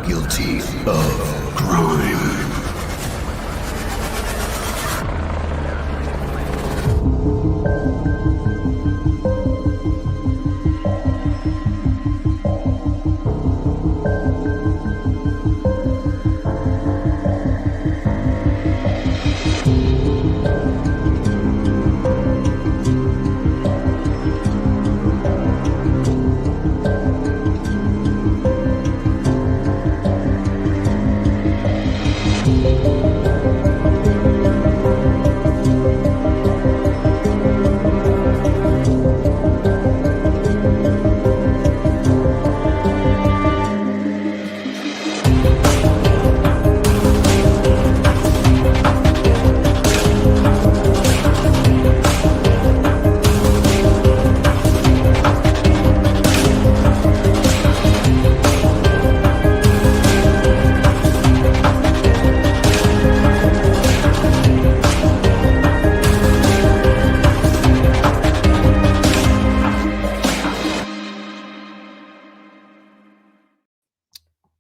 Guilty of crime.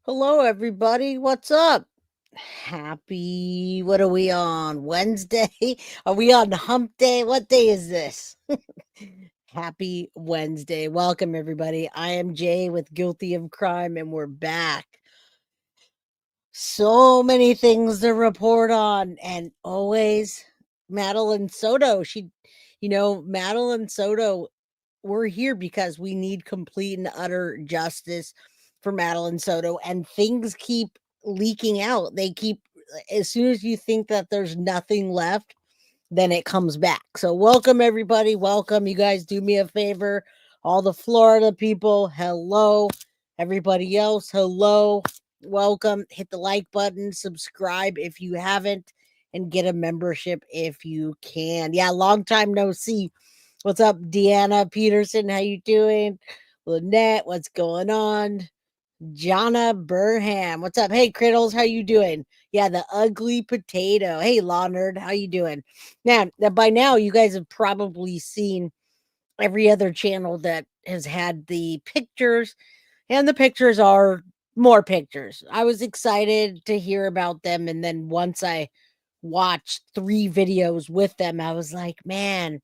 Hello, everybody. What's up? What are we on? Wednesday? Are we on hump day? What day is this? Happy Wednesday. Welcome, everybody. I am Jay with Guilty of Crime, and we're back. So many things to report on, and always Madeline Soto. Madeline Soto, we're here because we need complete and utter justice for Madeline Soto, and things keep leaking out. As soon as you think that there's nothing left, then it comes back. So welcome, everybody. Welcome. You guys do me a favor. All the Florida people, hello. Everybody else, hello. Welcome. Hit the like button, subscribe if you haven't, and get a membership if you can. Yeah, long time no see. What's up, Deanna Peterson? How you doing? Lynette, what's going on? Jonna Burham, what's up? Hey, Criddles, how you doing? Yeah, the ugly potato. Hey, Law Nerd, how you doing? Now, by now, you guys have probably seen every other channel that has had the pictures, and the pictures are more pictures. I was excited to hear about them, and then once I watched 3 videos with them, I was like, man,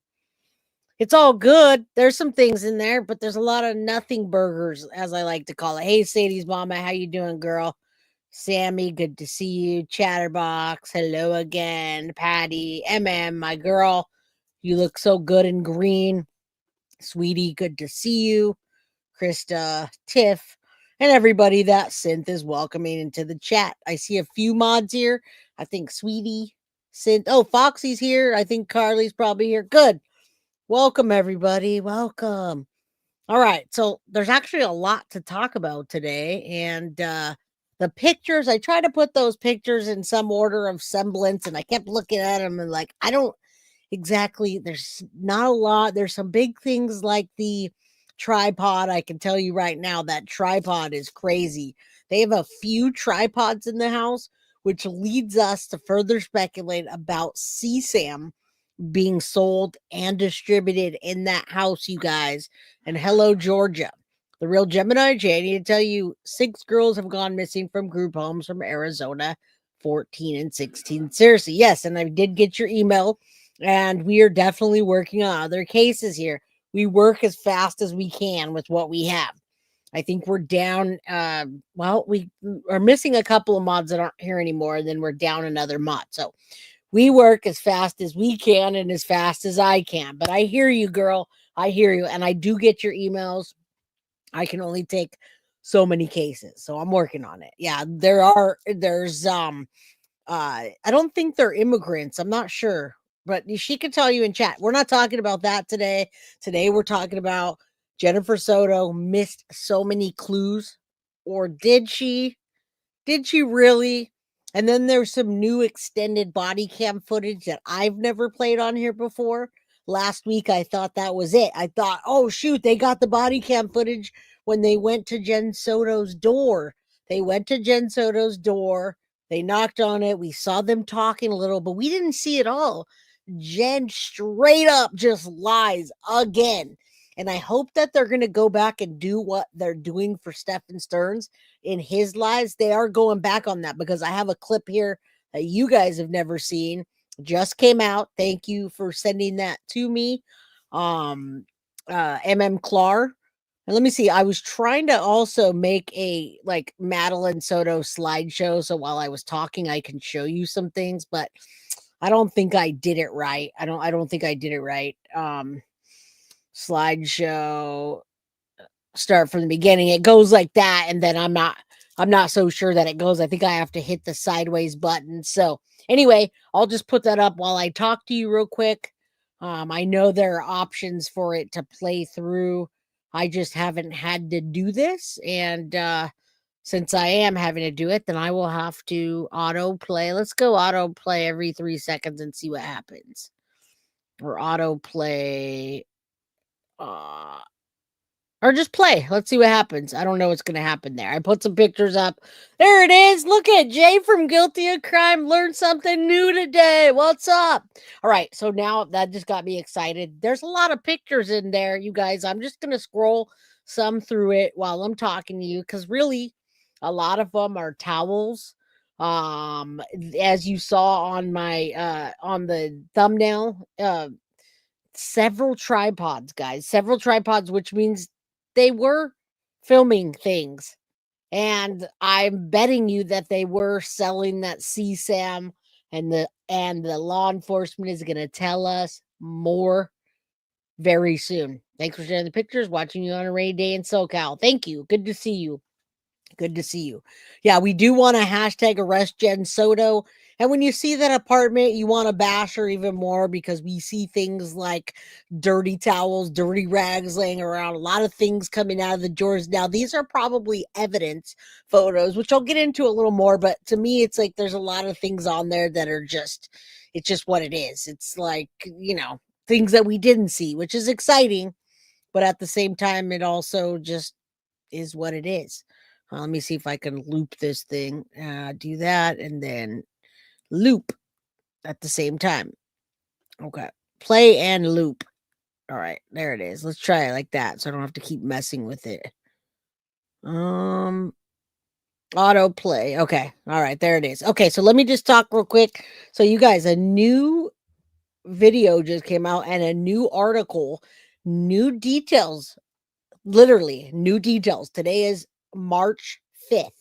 it's all good. There's some things in there, but there's a lot of nothing burgers, as I like to call it. Hey, Sadie's mama, how you doing, girl? Sammy, good to see you. Chatterbox, hello again. Patty, my girl, you look so good in green. Sweetie, good to see you. Krista, Tiff, and everybody that Synth is welcoming into the chat. I see a few mods here. I think Sweetie, Synth. Oh, Foxy's here. I think Carly's probably here. Good. Welcome, everybody. Welcome. All right. So there's actually a lot to talk about today. And the pictures, I try to put those pictures in some order of semblance. And I kept looking at them and like, I don't exactly, there's not a lot. There's some big things like the tripod. I can tell you right now that tripod is crazy. They have a few tripods in the house, which leads us to further speculate about CSAM being sold and distributed in that house, you guys. And hello, Georgia. The real Gemini J. I need to tell you, 6 girls have gone missing from group homes from Arizona, 14 and 16. Seriously, yes. And I did get your email, and we are definitely working on other cases here. We work as fast as we can with what we have. I think we're down. We are missing a couple of mods that aren't here anymore, and then we're down another mod. So we work as fast as we can and as fast as I can. But I hear you, girl. I hear you. And I do get your emails. I can only take so many cases. So I'm working on it. Yeah, I don't think they're immigrants. I'm not sure. But she could tell you in chat. We're not talking about that today. Today we're talking about Jennifer Soto missed so many clues. Or did she? Did she really? And then there's some new extended body cam footage that I've never played on here before. Last week, I thought that was it. I thought, oh, shoot, they got the body cam footage when they went to Jenn Soto's door. They went to Jenn Soto's door. They knocked on it. We saw them talking a little, but we didn't see it all. Jen straight up just lies again. And I hope that they're going to go back and do what they're doing for Stephan Sterns in his lives. They are going back on that because I have a clip here that you guys have never seen. Just came out. Thank you for sending that to me. MM Clar. And let me see. I was trying to also make a like Madeline Soto slideshow, so while I was talking, I can show you some things, but I don't think I did it right. I don't think I did it right. Slideshow, start from the beginning. It goes like that, and then I'm not so sure that it goes. I think I have to hit the sideways button. So anyway, I'll just put that up while I talk to you real quick. I know there are options for it to play through. I just haven't had to do this. And since I am having to do it, then I will have to auto play. Let's go auto play every 3 seconds and see what happens. Or auto play. Or just play. Let's see what happens. I don't know what's going to happen there. I put some pictures up. There it is. Look at Jay from Guilty of Crime. Learned something new today. What's up? All right. So now that just got me excited. There's a lot of pictures in there, you guys. I'm just going to scroll some through it while I'm talking to you because really a lot of them are towels. As you saw on my on the thumbnail, several tripods, guys. Several tripods, which means they were filming things. And I'm betting you that they were selling that CSAM, and the law enforcement is going to tell us more very soon. Thanks for sharing the pictures, watching you on a rainy day in SoCal. Thank you. Good to see you. Good to see you. Yeah, we do want to hashtag arrest Jenn Soto. And when you see that apartment, you want to bash her even more because we see things like dirty towels, dirty rags laying around, a lot of things coming out of the drawers. Now, these are probably evidence photos, which I'll get into a little more. But to me, it's like there's a lot of things on there that are just, it's just what it is. It's like, things that we didn't see, which is exciting. But at the same time, it also just is what it is. Let me see if I can loop this thing. Do that and then loop at the same time. Okay. Play and loop. All right. There it is. Let's try it like that so I don't have to keep messing with it. Auto play. Okay. All right. There it is. Okay. So let me just talk real quick. So you guys, a new video just came out and a new article, new details, literally new details. Today is March 5th.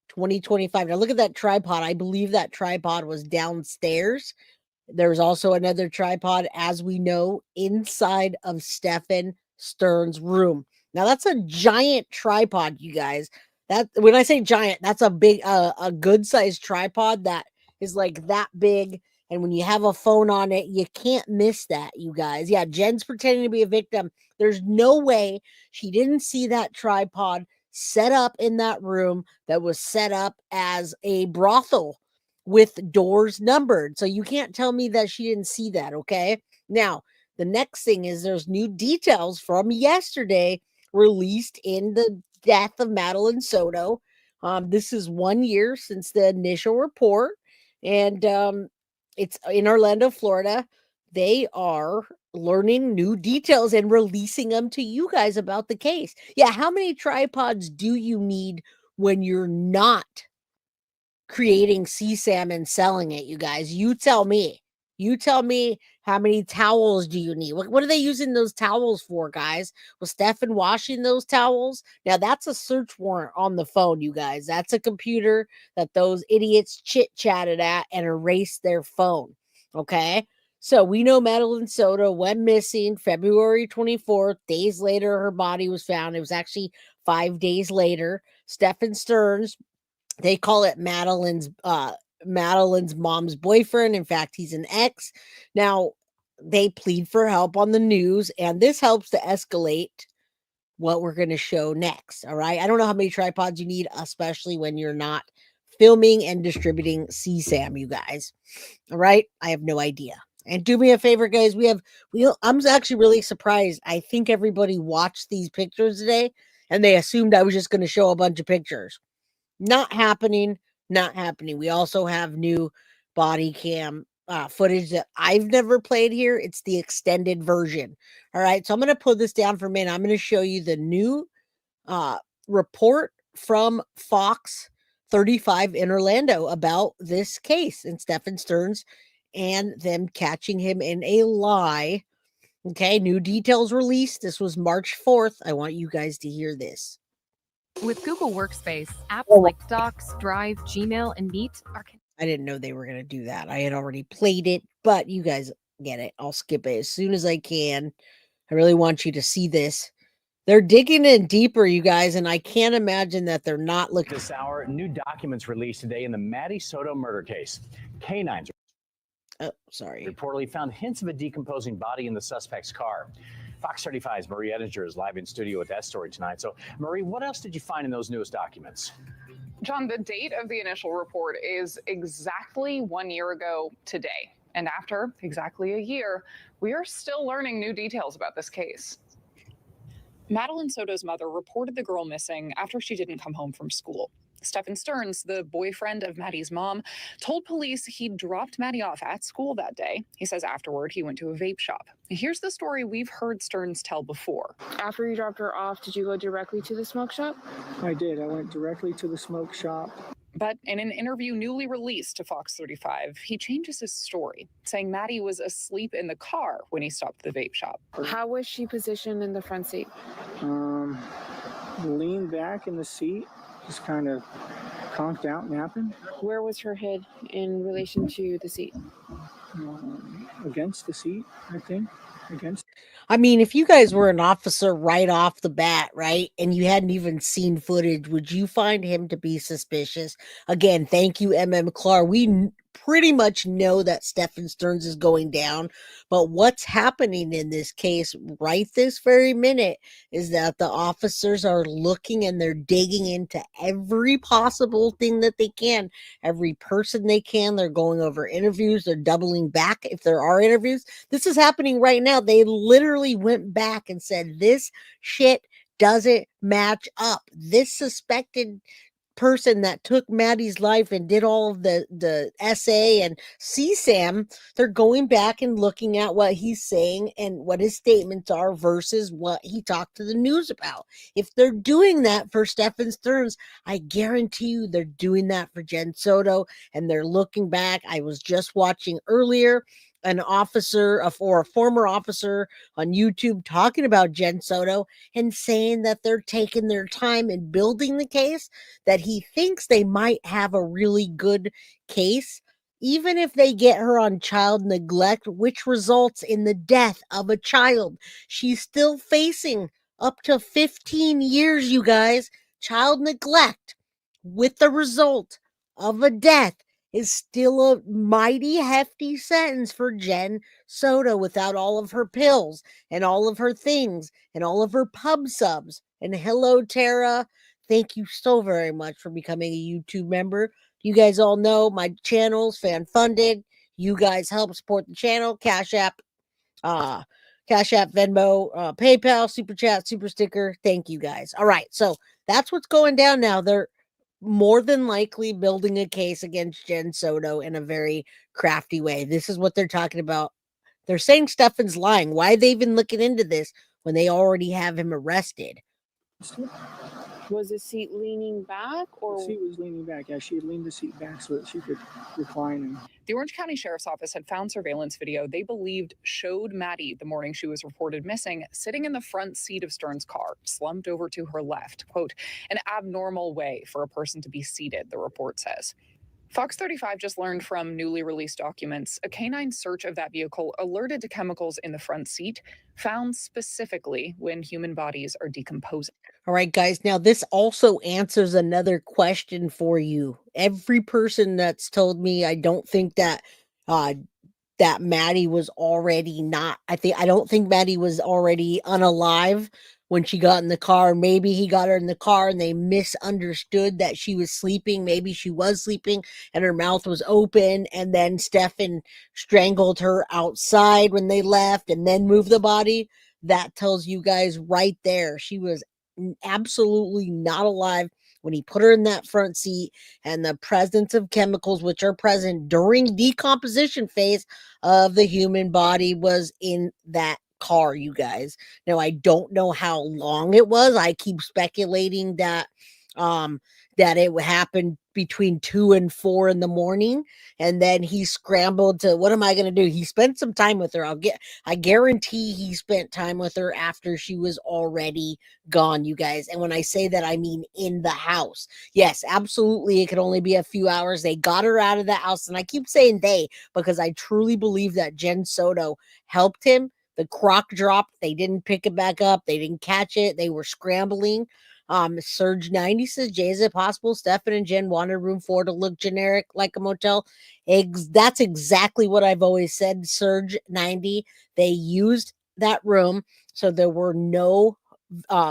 2025. Now look at that tripod. I believe that tripod was downstairs. There's also another tripod, as we know, inside of Stephan Sterns' room. Now that's a giant tripod, you guys. That when I say giant, that's a big, a good sized tripod that is like that big. And when you have a phone on it, you can't miss that, you guys. Yeah, Jen's pretending to be a victim. There's no way she didn't see that tripod set up in that room that was set up as a brothel with doors numbered. So you can't tell me that she didn't see that, okay? Now, the next thing is there's new details from yesterday released in the death of Madeline Soto. This is 1 year since the initial report, and it's in Orlando, Florida. They are learning new details and releasing them to you guys about the case. Yeah, how many tripods do you need when you're not creating CSAM and selling it, you guys? You tell me. You tell me, how many towels do you need? What are they using those towels for, guys? Was Stephan washing those towels? Now, that's a search warrant on the phone, you guys. That's a computer that those idiots chit-chatted at and erased their phone, okay? So we know Madeline Soto went missing February 24th. Days later, her body was found. It was actually 5 days later. Stephan Sterns, they call it Madeline's mom's boyfriend. In fact, he's an ex. Now, they plead for help on the news, and this helps to escalate what we're going to show next. All right. I don't know how many tripods you need, especially when you're not filming and distributing CSAM, you guys. All right. I have no idea. And do me a favor, guys. I'm actually really surprised. I think everybody watched these pictures today and they assumed I was just going to show a bunch of pictures. Not happening. Not happening. We also have new body cam footage that I've never played here. It's the extended version. All right, so I'm going to put this down for a minute. I'm going to show you the new report from Fox 35 in Orlando about this case and Stephan Sterns and them catching him in a lie. Okay, new details released. This was March 4th. I want you guys to hear this. With Google Workspace, apps like Docs, Drive, Gmail, and Meet are... I didn't know they were going to do that. I had already played it, but you guys get it. I'll skip it as soon as I can. I really want you to see this. They're digging in deeper, you guys, and I can't imagine that they're not looking. This hour, new documents released today in the Maddie Soto murder case. Canines reportedly found hints of a decomposing body in the suspect's car. Fox 35's Marie Edinger is live in studio with that story tonight. So, Marie, what else did you find in those newest documents? John, the date of the initial report is exactly 1 year ago today. And after exactly a year, we are still learning new details about this case. Madeline Soto's mother reported the girl missing after she didn't come home from school. Stephan Sterns, the boyfriend of Maddie's mom, told police he dropped Maddie off at school that day. He says afterward he went to a vape shop. Here's the story we've heard Sterns tell before. After you dropped her off, did you go directly to the smoke shop? I did. I went directly to the smoke shop. But in an interview newly released to Fox 35, he changes his story, saying Maddie was asleep in the car when he stopped the vape shop. How was she positioned in the front seat? Leaned back in the seat, just kind of conked out, napping. Where was her head in relation to the seat? Against the seat, I think. I mean, if you guys were an officer right off the bat, right, and you hadn't even seen footage, would you find him to be suspicious? Again, thank you, Clark. We pretty much know that Stephan Sterns is going down, but what's happening in this case right this very minute is that the officers are looking and they're digging into every possible thing that they can, every person they can. They're going over interviews. They're doubling back if there are interviews. This is happening right now. They literally went back and said, this shit doesn't match up. This suspected person that took Maddie's life and did all of the SA and CSAM, they're going back and looking at what he's saying and what his statements are versus what he talked to the news about. If they're doing that for Stephan Sterns, I guarantee you they're doing that for Jenn Soto, and they're looking back. I was just watching earlier an officer or a former officer on YouTube talking about Jenn Soto and saying that they're taking their time in building the case, that he thinks they might have a really good case, even if they get her on child neglect, which results in the death of a child. She's still facing up to 15 years, you guys. Child neglect with the result of a death is still a mighty hefty sentence for Jenn Soto without all of her pills and all of her things and all of her pub subs. And hello, Tara. Thank you so very much for becoming a YouTube member. You guys all know my channel's fan funded. You guys help support the channel. Cash App, Venmo, PayPal, Super Chat, Super Sticker. Thank you guys. All right. So that's what's going down now. They're more than likely building a case against Jenn Soto in a very crafty way. This is what they're talking about. They're saying Stephan's lying. Why are they even looking into this when they already have him arrested? Was the seat leaning back, or The seat was leaning back. Yeah, she had leaned the seat back so that she could recline. And The Orange County Sheriff's Office had found surveillance video they believed showed Maddie the morning she was reported missing, sitting in the front seat of Sterns' car, slumped over to her left. Quote, an abnormal way for a person to be seated, the report says. Fox 35 just learned from newly released documents a canine search of that vehicle alerted to chemicals in the front seat found specifically when human bodies are decomposing. All right, guys. Now, this also answers another question for you. Every person that's told me I don't think that that Maddie was already I don't think Maddie was already unalive when she got in the car. Maybe he got her in the car and they misunderstood that she was sleeping. Maybe she was sleeping and her mouth was open, and then Stephan strangled her outside when they left and then moved the body. That tells you guys right there she was absolutely not alive when he put her in that front seat, and the presence of chemicals which are present during decomposition phase of the human body was in that car, you guys. Now, I don't know how long it was. I keep speculating that that it would happen between 2 and 4 in the morning, and then he scrambled to, what am I going to do? He spent some time with her. I guarantee he spent time with her after she was already gone, you guys. And when I say that, I mean in the house. Yes, absolutely. It could only be a few hours. They got her out of the house, and I keep saying they because I truly believe that Jenn Soto helped him. The crock dropped. They didn't pick it back up. They didn't catch it. They were scrambling. Surge 90 says, Jay, is it possible Stephan and Jenn wanted room 4 to look generic like a motel? That's exactly what I've always said, Surge 90. They used that room, so there were no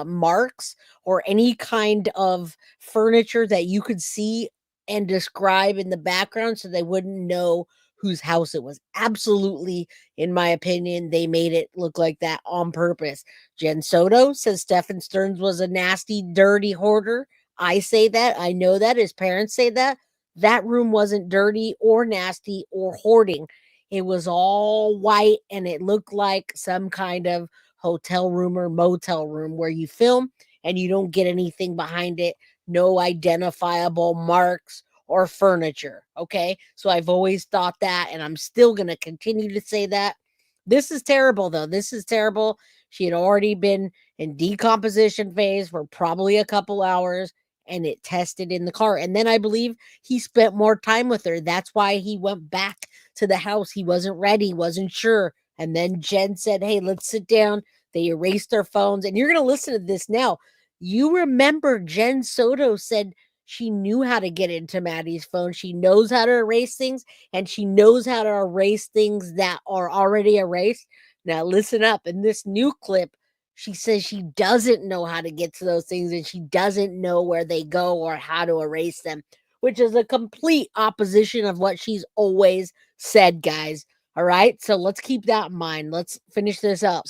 marks or any kind of furniture that you could see and describe in the background, so they wouldn't know whose house it was. Absolutely, in my opinion, they made it look like that on purpose. Jenn Soto says Stephan Sterns was a nasty, dirty hoarder. I say that. I know that. His parents say that. That room wasn't dirty or nasty or hoarding. It was all white, and it looked like some kind of hotel room or motel room where you film and you don't get anything behind it. No identifiable marks or furniture. Okay. So I've always thought that, and I'm still going to continue to say that. This is terrible, though. This is terrible. She had already been in decomposition phase for probably a couple hours, and it tested in the car. And then I believe he spent more time with her. That's why he went back to the house. He wasn't ready, wasn't sure. And then Jenn said, hey, let's sit down. They erased their phones. And you're going to listen to this now. You remember Jenn Soto said she knew how to get into Maddie's phone. She knows how to erase things, and she knows how to erase things that are already erased. Now, listen up. In this new clip, she says she doesn't know how to get to those things, and she doesn't know where they go or how to erase them, which is a complete opposition of what she's always said, guys. All right? So let's keep that in mind. Let's finish this up.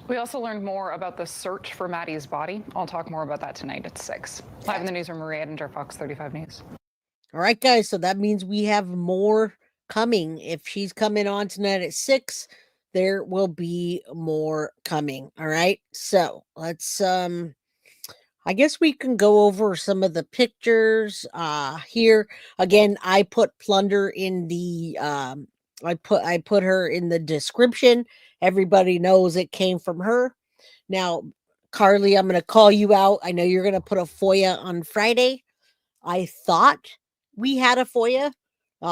We also learned more about the search for Maddie's body. I'll talk more about that tonight at 6. Live in the newsroom, Maria Edinger, Fox 35 News. All right, guys. So that means we have more coming. If she's coming on tonight at 6, there will be more coming. All right. So let's I guess we can go over some of the pictures here. Again, I put Plunder in the I put her in the description. Everybody knows it came from her. Now, Carly, I'm going to call you out. I know you're going to put a FOIA on Friday. I thought we had a FOIA.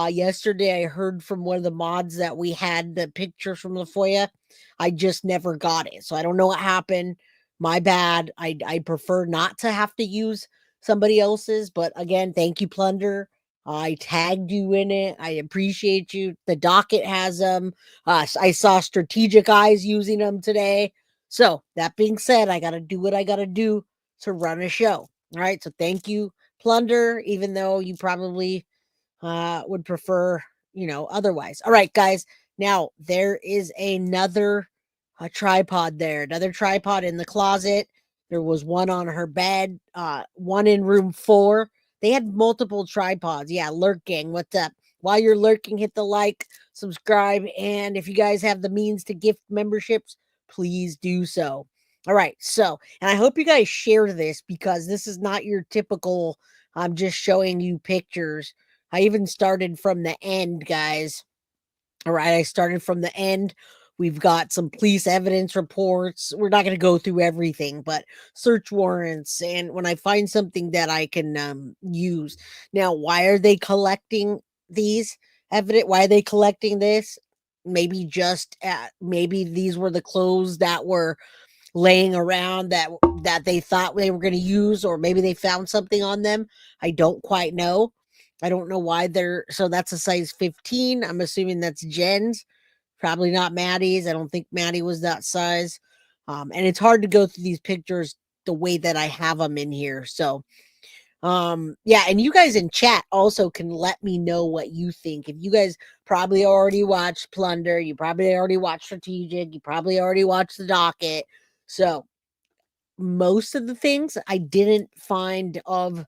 Yesterday, I heard from one of the mods that we had the picture from the FOIA. I just never got it. So I don't know what happened. My bad. I prefer not to have to use somebody else's. But again, thank you, Plunder. I tagged you in it. I appreciate you. The docket has them. I saw Strategic Eyes using them today. So that being said, I got to do what I got to do to run a show. All right. So thank you, Plunder, even though you probably would prefer, otherwise. All right, guys. Now there is another tripod there, another tripod in the closet. There was one on her bed, one in room 4. They had multiple tripods. Yeah, Lurk Gang, what's up? While you're lurking, hit the like, subscribe, and if you guys have the means to gift memberships, please do so. All right, so, and I hope you guys share this because this is not your typical, I'm just showing you pictures. I even started from the end, guys. All right, I started from the end. We've got some police evidence reports. We're not going to go through everything, but search warrants. And when I find something that I can use. Now, why are they collecting these evidence? Why are they collecting this? Maybe maybe these were the clothes that were laying around that they thought they were going to use, or maybe they found something on them. I don't quite know. I don't know why so that's a size 15. I'm assuming that's Jenn's, probably not Maddie's. I don't think Maddie was that size. And it's hard to go through these pictures the way that I have them in here. So, yeah. And you guys in chat also can let me know what you think. If you guys probably already watched Plunder, you probably already watched Strategic, you probably already watched the docket. So most of the things I didn't find of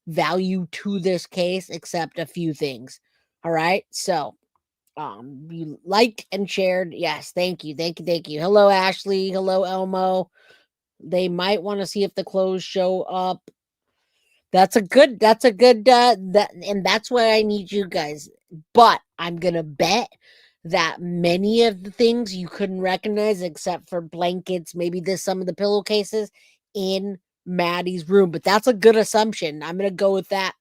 value to this case, except a few things. All right. So, you liked and shared. Yes. Thank you. Thank you. Thank you. Hello, Ashley. Hello, Elmo. They might want to see if the clothes show up. That's a good, and that's why I need you guys. But I'm going to bet that many of the things you couldn't recognize, except for blankets, maybe some of the pillowcases in Maddie's room. But that's a good assumption. I'm going to go with that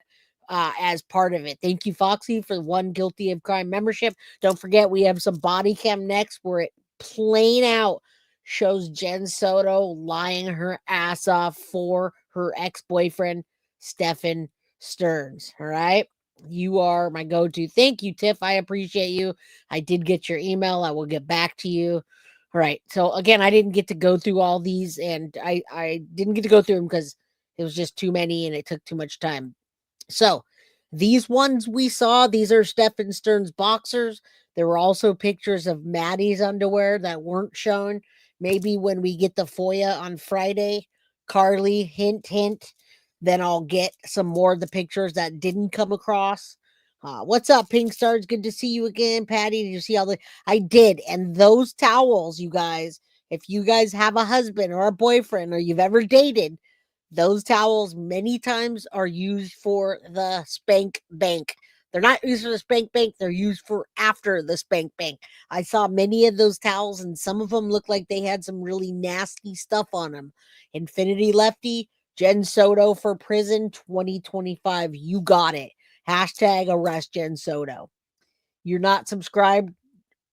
as part of it. Thank you, Foxy, for the one Guilty of Crime membership. Don't forget, we have some body cam next where it plain out shows Jenn Soto lying her ass off for her ex-boyfriend, Stephan Sterns. All right. You are my go-to. Thank you, Tiff. I appreciate you. I did get your email. I will get back to you. All right. So again, I didn't get to go through all these, and I didn't get to go through them because it was just too many and it took too much time. So these ones we saw, these are Stephan Sterns boxers. There were also pictures of Maddie's underwear that weren't shown. Maybe when we get the FOIA on Friday, Carly, hint, hint, then I'll get some more of the pictures that didn't come across. What's up, Pink Stars? Good to see you again. Patty, did you see all the... I did. And those towels, you guys, if you guys have a husband or a boyfriend or you've ever dated, those towels many times are used for the spank bank. They're not used for the spank bank. They're used for after the spank bank. I saw many of those towels, and some of them look like they had some really nasty stuff on them. Infinity Lefty, Jenn Soto for prison 2025. You got it. Hashtag arrest Jenn Soto. You're not subscribed?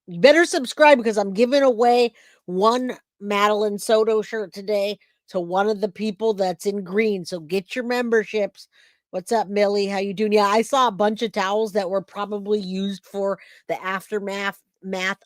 You better subscribe because I'm giving away one Madeline Soto shirt today to one of the people that's in green. So get your memberships. What's up, Millie? How you doing? Yeah, I saw a bunch of towels that were probably used for the aftermath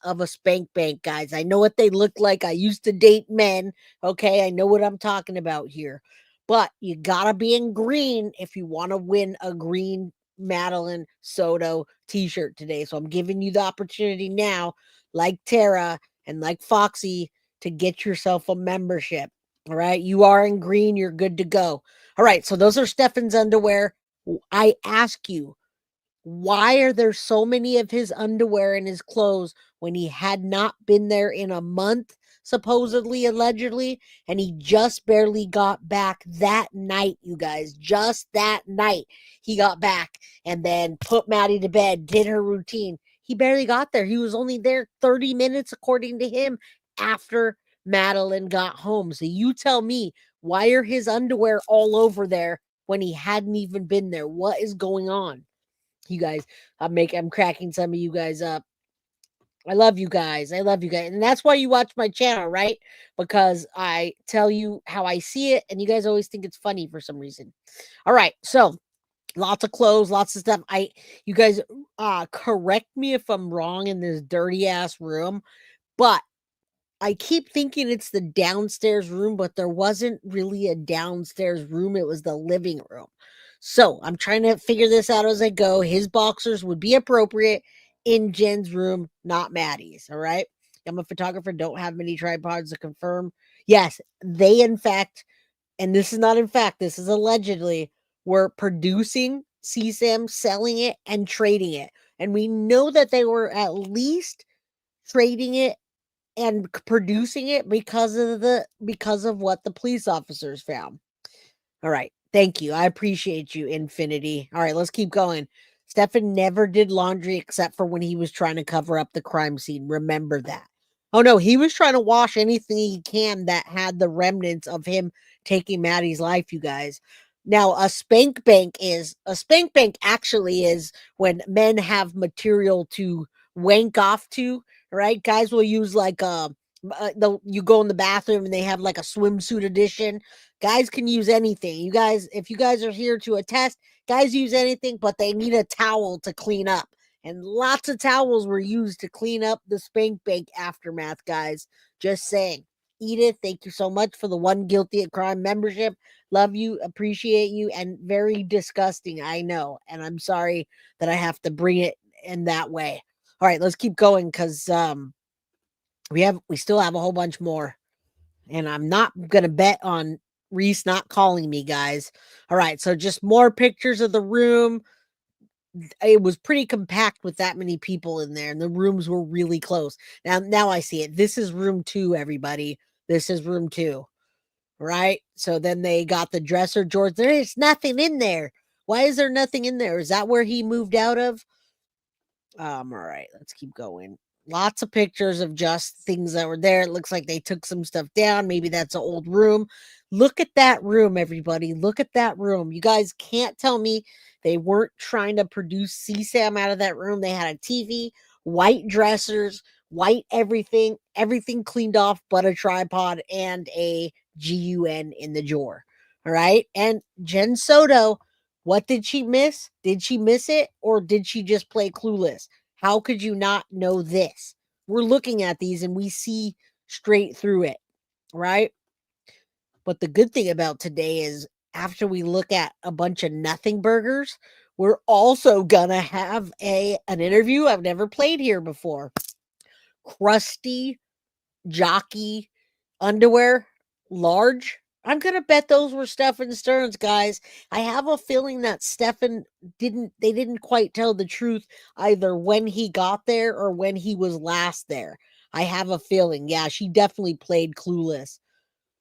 of a spank bank, guys. I know what they look like. I used to date men. Okay, I know what I'm talking about here. But you gotta be in green if you want to win a green Madeline Soto t-shirt today. So I'm giving you the opportunity now, like Tara and like Foxy, to get yourself a membership. All right. You are in green. You're good to go. All right. So those are Stephan's underwear. I ask you, why are there so many of his underwear and his clothes when he had not been there in a month, supposedly, allegedly, and he just barely got back that night, you guys, just that night he got back and then put Maddie to bed, did her routine. He barely got there. He was only there 30 minutes, according to him, after Madeline got home. So you tell me, why are his underwear all over there when he hadn't even been there? What is going on? You guys, I'm cracking some of you guys up. I love you guys. I love you guys. And that's why you watch my channel, right? Because I tell you how I see it, and you guys always think it's funny for some reason. All right. So lots of clothes, lots of stuff. You guys correct me if I'm wrong in this dirty ass room, but I keep thinking it's the downstairs room, but there wasn't really a downstairs room. It was the living room. So I'm trying to figure this out as I go. His boxers would be appropriate in Jen's room, not Maddie's. All right. I'm a photographer. Don't have many tripods to confirm. Yes, they in fact, and this is not in fact, this is allegedly, were producing CSAM, selling it, and trading it. And we know that they were at least trading it and producing it because of what the police officers found. All right. Thank you. I appreciate you, Infinity. All right, let's keep going. Stephan never did laundry except for when he was trying to cover up the crime scene. Remember that. Oh no, he was trying to wash anything he can that had the remnants of him taking Maddie's life, you guys. Now, a spank bank actually is when men have material to wank off to, right? Guys will use like you go in the bathroom and they have like a swimsuit edition. Guys can use anything. You guys, if you guys are here to attest, guys use anything, but they need a towel to clean up. And lots of towels were used to clean up the spank bank aftermath, guys. Just saying. Edith, thank you so much for the one Guilty at Crime membership. Love you, appreciate you, and very disgusting, I know. And I'm sorry that I have to bring it in that way. All right, let's keep going because we still have a whole bunch more. And I'm not gonna bet on Reese not calling me, guys. All right, so just more pictures of the room. It was pretty compact with that many people in there, and the rooms were really close. Now I see it. This is room 2, everybody. This is room 2. Right? So then they got the dresser drawers. There is nothing in there. Why is there nothing in there? Is that where he moved out of? All right, let's keep going. Lots of pictures of just things that were there. It looks like they took some stuff down. Maybe that's an old room. Look at that room, everybody. Look at that room. You guys can't tell me they weren't trying to produce CSAM out of that room. They had a TV, white dressers, white everything cleaned off but a tripod and a GUN in the drawer. All right. And Jenn Soto, what did she miss? Did she miss it or did she just play clueless? How could you not know this? We're looking at these and we see straight through it, right? But the good thing about today is after we look at a bunch of nothing burgers, we're also gonna have an interview I've never played here before. Crusty jockey underwear, large. I'm gonna bet those were Stephan Sterns, guys. I have a feeling that Stephan didn't quite tell the truth either when he got there or when he was last there. I have a feeling. Yeah, she definitely played clueless.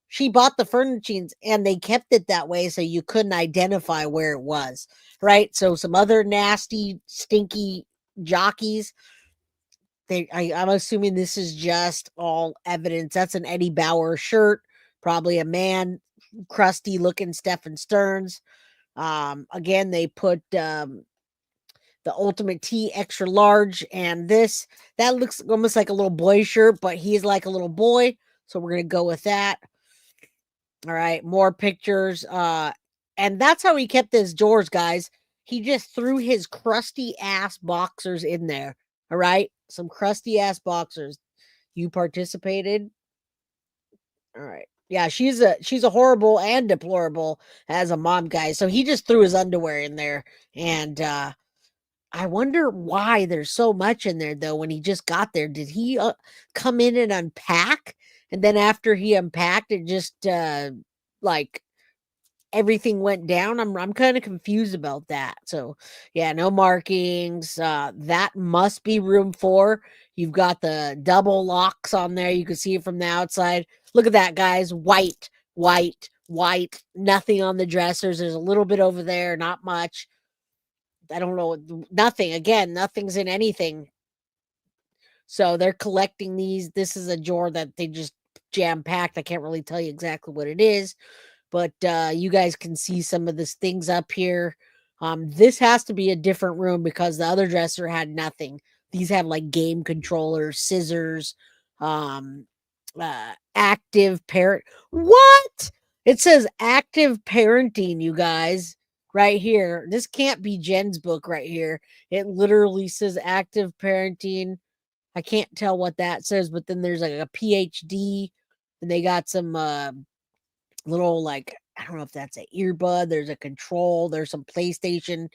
She bought the furnishings and they kept it that way so you couldn't identify where it was, right? So some other nasty, stinky jockeys. I'm assuming this is just all evidence. That's an Eddie Bauer shirt, probably a man, crusty looking Stephan Sterns. Again, they put the Ultimate T extra large, and that looks almost like a little boy shirt, but he's like a little boy, so we're gonna go with that. All right, more pictures. And that's how he kept his drawers, guys. He just threw his crusty ass boxers in there. All right, some crusty ass boxers. You participated. All right. Yeah, she's a horrible and deplorable as a mom, guys. So he just threw his underwear in there, and I wonder why there's so much in there though. When he just got there, did he come in and unpack? And then after he unpacked, it just like everything went down. I'm kind of confused about that. So yeah, no markings. That must be room 4. You've got the double locks on there. You can see it from the outside. Look at that, guys. White, white, white. Nothing on the dressers. There's a little bit over there, not much. I don't know. Nothing. Again, nothing's in anything. So they're collecting these. This is a drawer that they just jam packed. I can't really tell you exactly what it is, but you guys can see some of these things up here. This has to be a different room because the other dresser had nothing. These have like game controllers, scissors, active parent. What? It says active parenting, you guys, right here. This can't be Jen's book right here. It literally says active parenting. I can't tell what that says, but then there's like a PhD, and they got some little, like, I don't know if that's an earbud. There's a control. There's some PlayStation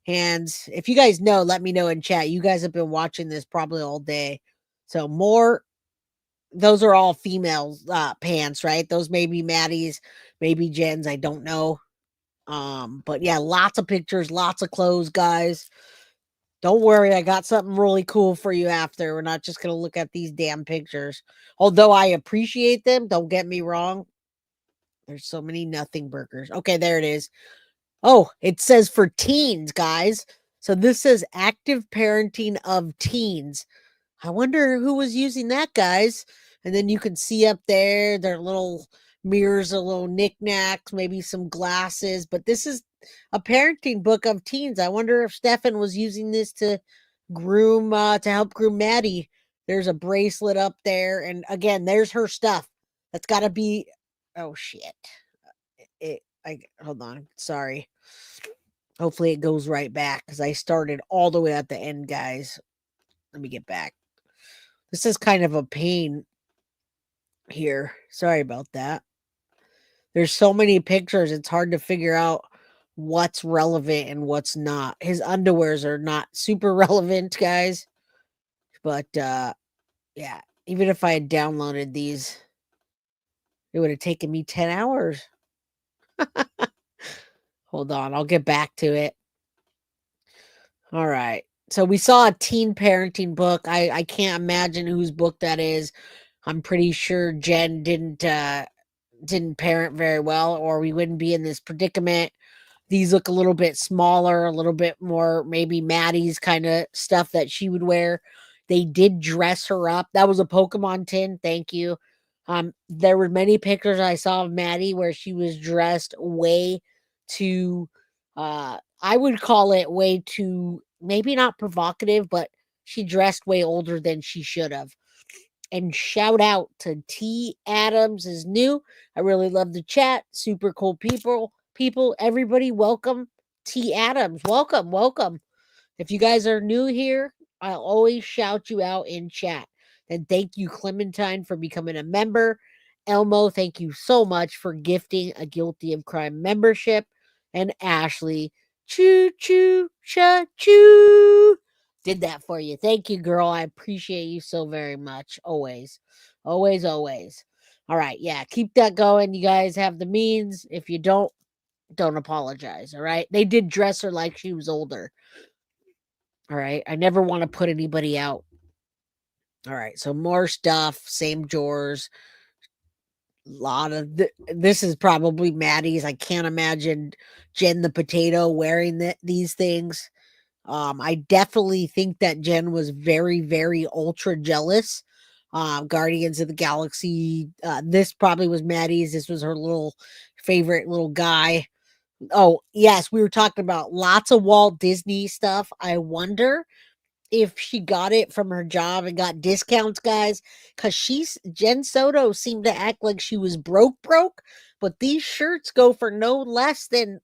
hands. If you guys know, let me know in chat. You guys have been watching this probably all day. So more, those are all female pants, right? Those may be Maddie's, maybe Jen's. I don't know. But yeah, lots of pictures, lots of clothes, guys. Don't worry, I got something really cool for you after. We're not just going to look at these damn pictures. Although I appreciate them, don't get me wrong. There's so many nothing burgers. Okay, there it is. Oh, it says for teens, guys. So this says active parenting of teens. I wonder who was using that, guys. And then you can see up there their little mirrors, a little knickknacks, maybe some glasses. But this is a parenting book of teens. I wonder if Stephan was using this to groom, to help groom Maddie. There's a bracelet up there. And again, there's her stuff. That's got to be, oh shit. Hold on. Sorry. Hopefully it goes right back because I started all the way at the end, guys. Let me get back. This is kind of a pain here. Sorry about that. There's so many pictures. It's hard to figure out what's relevant and what's not. His underwears are not super relevant, guys. But yeah, even if I had downloaded these, it would have taken me 10 hours. Hold on, I'll get back to it. All right. So we saw a teen parenting book. I can't imagine whose book that is. I'm pretty sure Jenn didn't parent very well, or we wouldn't be in this predicament. These look a little bit smaller, a little bit more maybe Maddie's kind of stuff that she would wear. They did dress her up. That was a Pokemon tin. Thank you. There were many pictures I saw of Maddie where she was dressed way too, I would call it way too, maybe not provocative, but she dressed way older than she should have. And shout out to T Adams is new. I really love the chat. Super cool people, everybody, welcome. T Adams, welcome. If you guys are new here, I'll always shout you out in chat. And thank you, Clementine, for becoming a member. Elmo, thank you so much for gifting a Guilty of Crime membership. And Ashley, choo choo cha choo, did that for you. Thank you, girl. I appreciate you so very much. Always. Always. All right. Yeah. Keep that going. You guys have the means. If you don't apologize. All right. They did dress her like she was older. All right. I never want to put anybody out. All right. So more stuff. Same drawers. Lot of this is probably Maddie's. I can't imagine Jenn the potato wearing these things. I definitely think that Jenn was very, very ultra jealous. Guardians of the Galaxy. This probably was Maddie's. This was her little favorite little guy. Oh, yes, we were talking about lots of Walt Disney stuff. I wonder if she got it from her job and got discounts, guys, because Jenn Soto seemed to act like she was broke, but these shirts go for no less than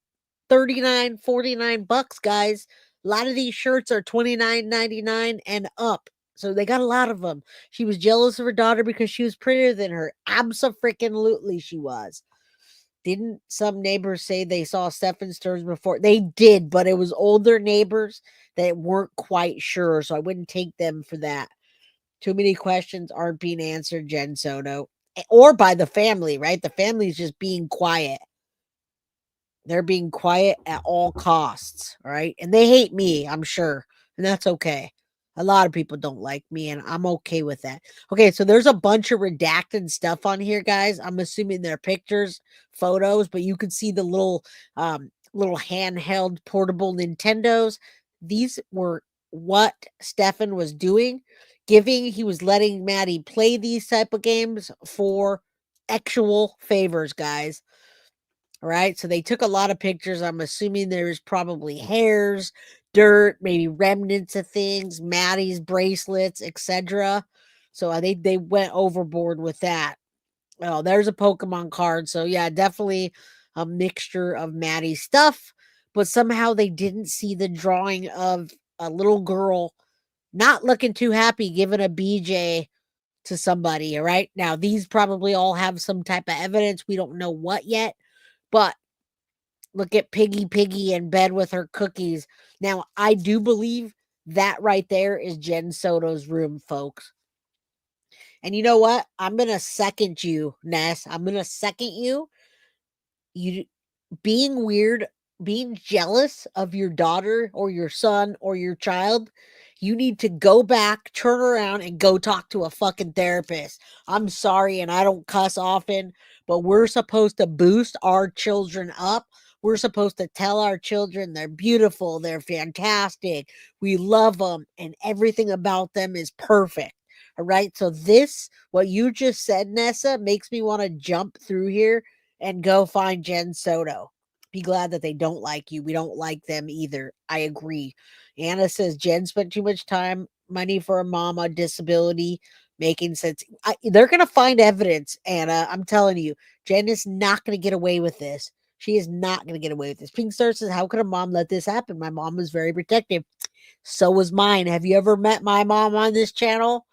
$39, $49, guys. A lot of these shirts are $29.99 and up. So they got a lot of them. She was jealous of her daughter because she was prettier than her. Abso-freaking-lutely she was. Didn't some neighbors say they saw Stephan Sterns before? They did, but it was older neighbors that weren't quite sure, so I wouldn't take them for that. Too many questions aren't being answered, Jenn Soto. Or by the family, right? The family's just being quiet. They're being quiet at all costs, right? And they hate me, I'm sure. And that's okay. A lot of people don't like me, and I'm okay with that. Okay, so there's a bunch of redacted stuff on here, guys. I'm assuming they're pictures, photos, but you can see the little handheld portable Nintendos. These were what Stephan was doing. He was letting Maddie play these type of games for actual favors, guys. All right. So they took a lot of pictures. I'm assuming there's probably hairs, dirt, maybe remnants of things, Maddie's bracelets, etc. So I think they went overboard with that. Oh, there's a Pokemon card. So yeah, definitely a mixture of Maddie's stuff. But somehow they didn't see the drawing of a little girl not looking too happy giving a BJ to somebody. All right. Now, these probably all have some type of evidence. We don't know what yet. But look at Piggy in bed with her cookies. Now, I do believe that right there is Jenn Soto's room, folks. And you know what? I'm going to second you, Ness. I'm going to second you. You being weird, being jealous of your daughter or your son or your child. You need to go back, turn around, and go talk to a fucking therapist. I'm sorry, and I don't cuss often, but we're supposed to boost our children up. We're supposed to tell our children they're beautiful, they're fantastic, we love them, and everything about them is perfect. All right. So what you just said, Nessa, makes me want to jump through here and go find Jenn Soto. Be glad that they don't like you. We don't like them either. I agree. Anna says Jenn spent too much money for a mama disability, making sense. They're going to find evidence, Anna. I'm telling you, Jenn is not going to get away with this. She is not going to get away with this. Pink Star says, how could a mom let this happen? My mom was very protective. So was mine. Have you ever met my mom on this channel?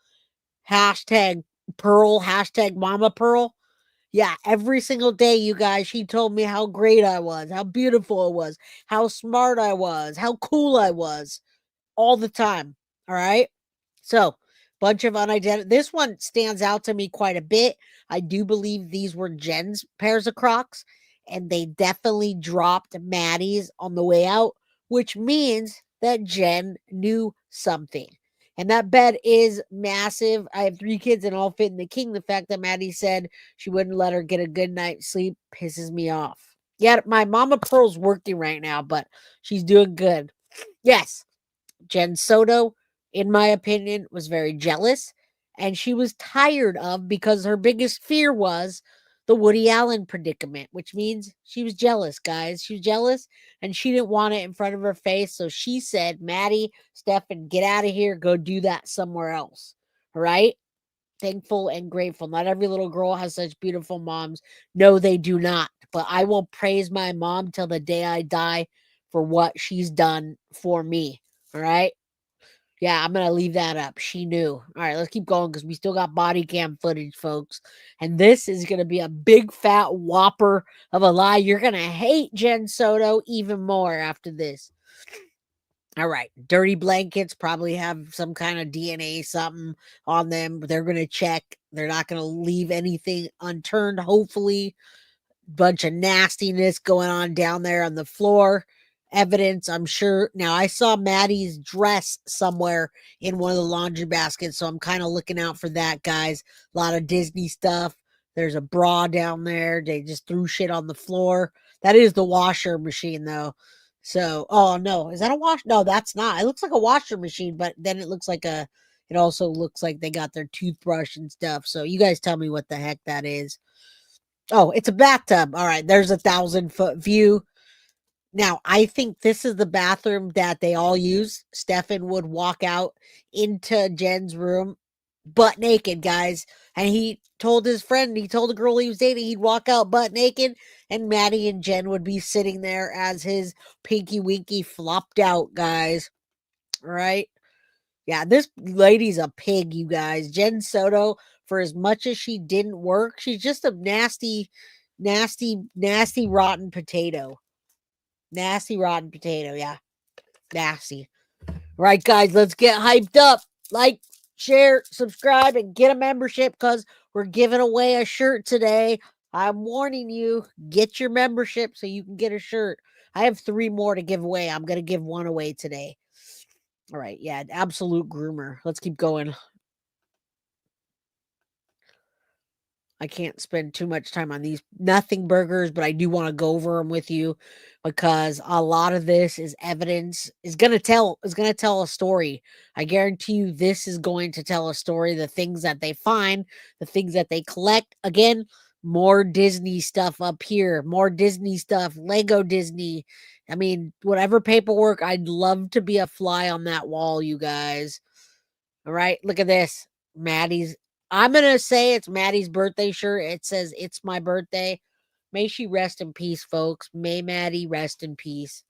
Hashtag Pearl, hashtag Mama Pearl. Yeah, every single day, you guys, she told me how great I was, how beautiful I was, how smart I was, how cool I was, all the time. All right. So, bunch of unidentified. This one stands out to me quite a bit. I do believe these were Jenn's pairs of Crocs. and they definitely dropped Maddie's on the way out, which means that Jenn knew something. And that bed is massive. I have 3 kids and all fit in the king. The fact that Maddie said she wouldn't let her get a good night's sleep pisses me off. Yeah, my Mama Pearl's working right now, but she's doing good. Yes, Jenn Soto, in my opinion, was very jealous, and she was tired of, because her biggest fear was the Woody Allen predicament, which means she was jealous, guys. She was jealous, and she didn't want it in front of her face, so she said, Maddie, Stephan, get out of here, go do that somewhere else. All right? Thankful and grateful. Not every little girl has such beautiful moms. No, they do not. But I will praise my mom till the day I die for what she's done for me. All right? Yeah, I'm going to leave that up. She knew. All right, let's keep going because we still got body cam footage, folks. And this is going to be a big fat whopper of a lie. You're going to hate Jenn Soto even more after this. All right, dirty blankets probably have some kind of DNA, something on them. They're going to check. They're not going to leave anything unturned, hopefully. Bunch of nastiness going on down there on the floor. Evidence, I'm sure. Now, I saw Maddie's dress somewhere in one of the laundry baskets, so I'm kind of looking out for that, guys. A lot of Disney stuff. There's a bra down there. They just threw shit on the floor. That is the washer machine, though. So, oh no, is that a wash? No, that's not. It looks like a washer machine, but then it looks like it also looks like they got their toothbrush and stuff. So, you guys tell me what the heck that is. Oh, it's a bathtub. All right, there's a 1,000-foot view. Now, I think this is the bathroom that they all use. Stephan would walk out into Jenn's room butt naked, guys. And he told his friend, he told the girl he was dating, he'd walk out butt naked, and Maddie and Jenn would be sitting there as his pinky winky flopped out, guys. All right? Yeah, this lady's a pig, you guys. Jenn Soto, for as much as she didn't work, she's just a nasty, rotten potato. Nasty, rotten potato. Yeah, nasty. Right, guys, let's get hyped up. Like, share, subscribe, and get a membership because we're giving away a shirt today. I'm warning you, get your membership so you can get a shirt. I have 3 more to give away. I'm going to give 1 away today. All right, yeah, absolute groomer. Let's keep going. I can't spend too much time on these nothing burgers, but I do want to go over them with you because a lot of this is evidence is going to tell a story. I guarantee you this is going to tell a story. The things that they find, the things that they collect. Again, more Disney stuff up here, more Disney stuff, Lego Disney. I mean, whatever paperwork, I'd love to be a fly on that wall, you guys. All right, look at this. I'm going to say it's Maddie's birthday shirt. It says, it's my birthday. May she rest in peace, folks. May Maddie rest in peace.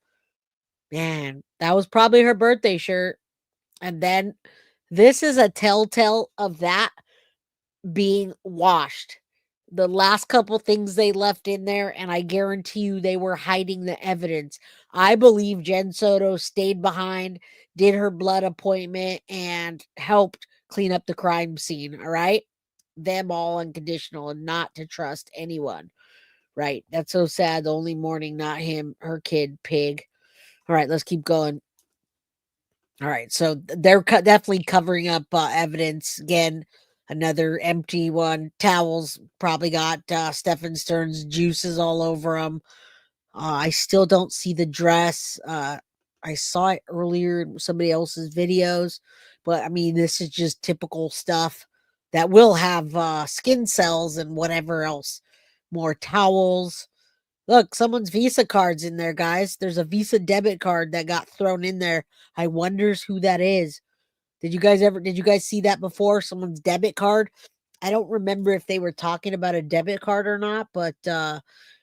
Man, that was probably her birthday shirt. And then this is a telltale of that being washed. The last couple things they left in there, and I guarantee you they were hiding the evidence. I believe Jenn Soto stayed behind, did her blood appointment, and helped clean up the crime scene, all right? Them all unconditional and not to trust anyone, right? That's so sad. The only mourning, not him, her kid, pig. All right, let's keep going. All right, so they're definitely covering up evidence. Again, another empty one. Towels probably got Stephan Sterns juices all over them. I still don't see the dress. I saw it earlier in somebody else's videos, but I mean, this is just typical stuff that will have skin cells and whatever else. More towels. Look, someone's Visa card's in there, guys. There's a Visa debit card that got thrown in there. I wonders who that is. Did you guys see that before? Someone's debit card? I don't remember if they were talking about a debit card or not, but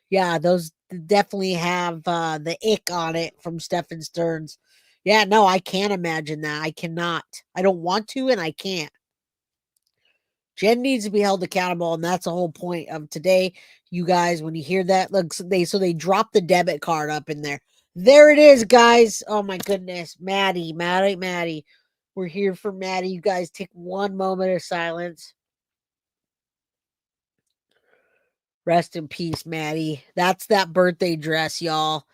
yeah, those definitely have the ick on it from Stephan Sterns. Yeah, no, I can't imagine that. I cannot. I don't want to, and I can't. Jenn needs to be held accountable, and that's the whole point of today. You guys, when you hear that, look, they drop the debit card up in there. There it is, guys. Oh my goodness, Maddie. We're here for Maddie. You guys take 1 moment of silence. Rest in peace, Maddie. That's that birthday dress, y'all.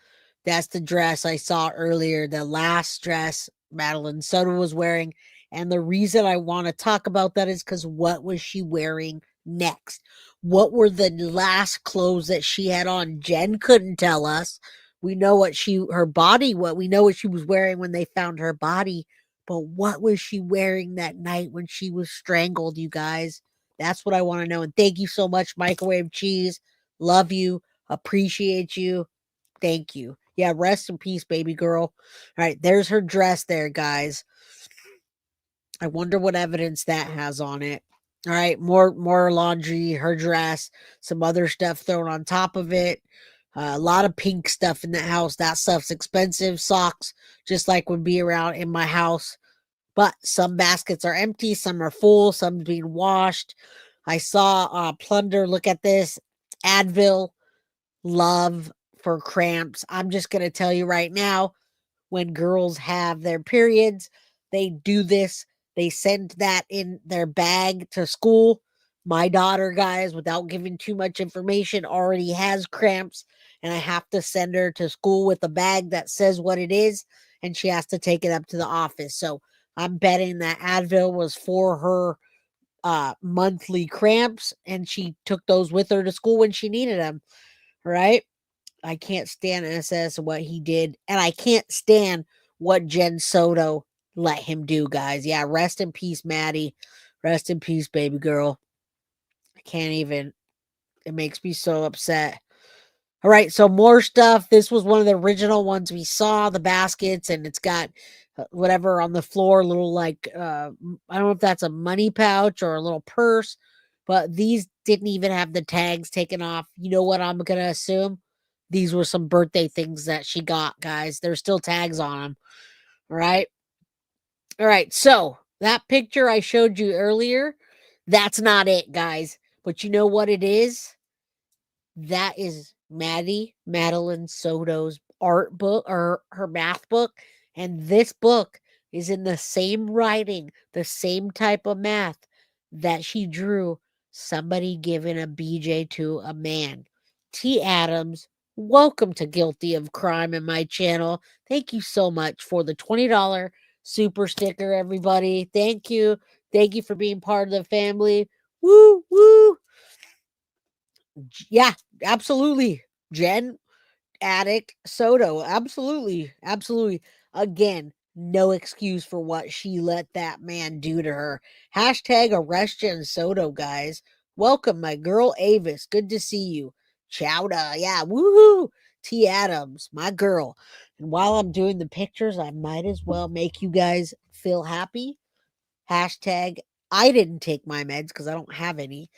That's the dress I saw earlier, the last dress Madeline Soto was wearing. And the reason I want to talk about that is because what was she wearing next? What were the last clothes that she had on? Jenn couldn't tell us. We know what her body, what we know what she was wearing when they found her body. But what was she wearing that night when she was strangled, you guys? That's what I want to know. And thank you so much, Microwave Cheese. Love you. Appreciate you. Thank you. Yeah, rest in peace, baby girl. All right, there's her dress there, guys. I wonder what evidence that has on it. All right, more laundry, her dress, some other stuff thrown on top of it. A lot of pink stuff in the house. That stuff's expensive. Socks, just like would be around in my house. But some baskets are empty, some are full, some being washed. I saw Plunder. Look at this. Advil, love for cramps. I'm just going to tell you right now, when girls have their periods, they do this. They send that in their bag to school. My daughter, guys, without giving too much information, already has cramps, and I have to send her to school with a bag that says what it is, and she has to take it up to the office. So I'm betting that Advil was for her monthly cramps, and she took those with her to school when she needed them. Right? I can't stand SS and what he did, and I can't stand what Jenn Soto let him do, guys. Yeah, rest in peace, Maddie. Rest in peace, baby girl. I can't even. It makes me so upset. All right, so more stuff. This was one of the original ones we saw, the baskets, and it's got whatever on the floor, little like, I don't know if that's a money pouch or a little purse, but these didn't even have the tags taken off. You know what I'm going to assume? These were some birthday things that she got, guys. There's still tags on them. All right. All right. So that picture I showed you earlier, that's not it, guys. But you know what it is? That is Madeline Soto's art book or her math book. And this book is in the same writing, the same type of math that she drew somebody giving a BJ to a man. T. Adams, welcome to Guilty of Crime in my channel. Thank you so much for the $20 super sticker, everybody. Thank you. Thank you for being part of the family. Woo, woo. Yeah, absolutely. Jenn Addict Soto. Absolutely. Absolutely. Again, no excuse for what she let that man do to her. Hashtag arrest Jenn Soto, guys. Welcome, my girl Avis. Good to see you. Chowda. Yeah. Woohoo. T. Adams, my girl. And while I'm doing the pictures, I might as well make you guys feel happy. Hashtag I didn't take my meds because I don't have any,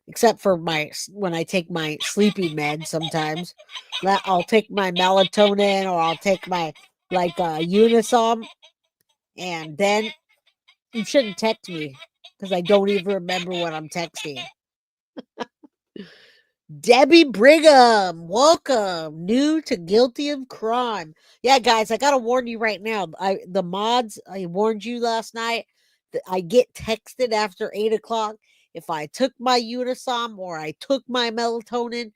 except for when I take my sleeping meds sometimes. I'll take my melatonin or I'll take my Unisom, and then you shouldn't text me because I don't even remember what I'm texting. Debbie Brigham, welcome. New to Guilty of Crime. Yeah, guys, I gotta warn you right now. The mods, I warned you last night that I get texted after 8 o'clock. If I took my Unisom or I took my melatonin,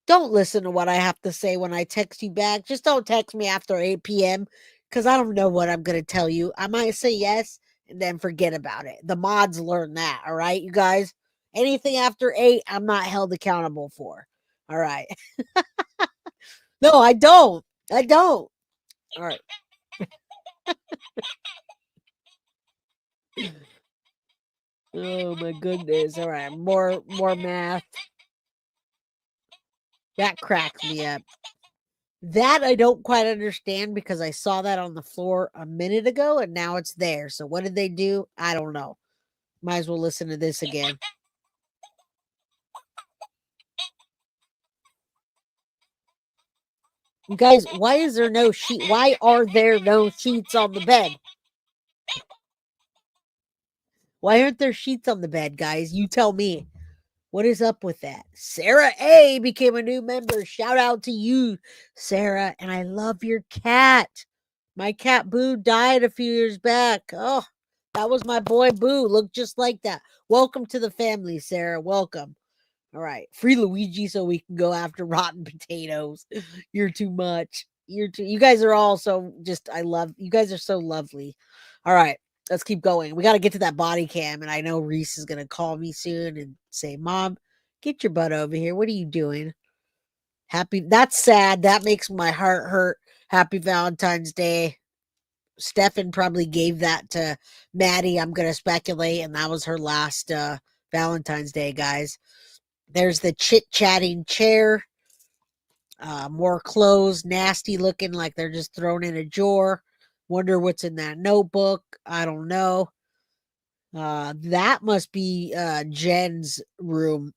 don't listen to what I have to say when I text you back. Just don't text me after 8 p.m. because I don't know what I'm gonna tell you. I might say yes and then forget about it. The mods learn that, all right, you guys? Anything after 8, I'm not held accountable for. All right. No, I don't. I don't. All right. Oh my goodness. All right. More math. That cracks me up. That I don't quite understand because I saw that on the floor a minute ago and now it's there. So what did they do? I don't know. Might as well listen to this again. You guys, why is there no sheet? Why are there no sheets on the bed? Why aren't there sheets on the bed, guys? You tell me. What is up with that? Sarah A became a new member. Shout out to you, Sarah. And I love your cat. My cat Boo died a few years back. Oh, that was my boy Boo. Looked just like that. Welcome to the family, Sarah. Welcome. All right. Free Luigi so we can go after rotten potatoes. You're too much. You guys are all so I love you guys are so lovely. All right. Let's keep going. We got to get to that body cam. And I know Reese is going to call me soon and say, Mom, get your butt over here. What are you doing? That's sad. That makes my heart hurt. Happy Valentine's Day. Stephan probably gave that to Maddie. I'm going to speculate. And that was her last Valentine's Day, guys. There's the chit-chatting chair. More clothes, nasty looking like they're just thrown in a drawer. Wonder what's in that notebook. I don't know. That must be Jenn's room.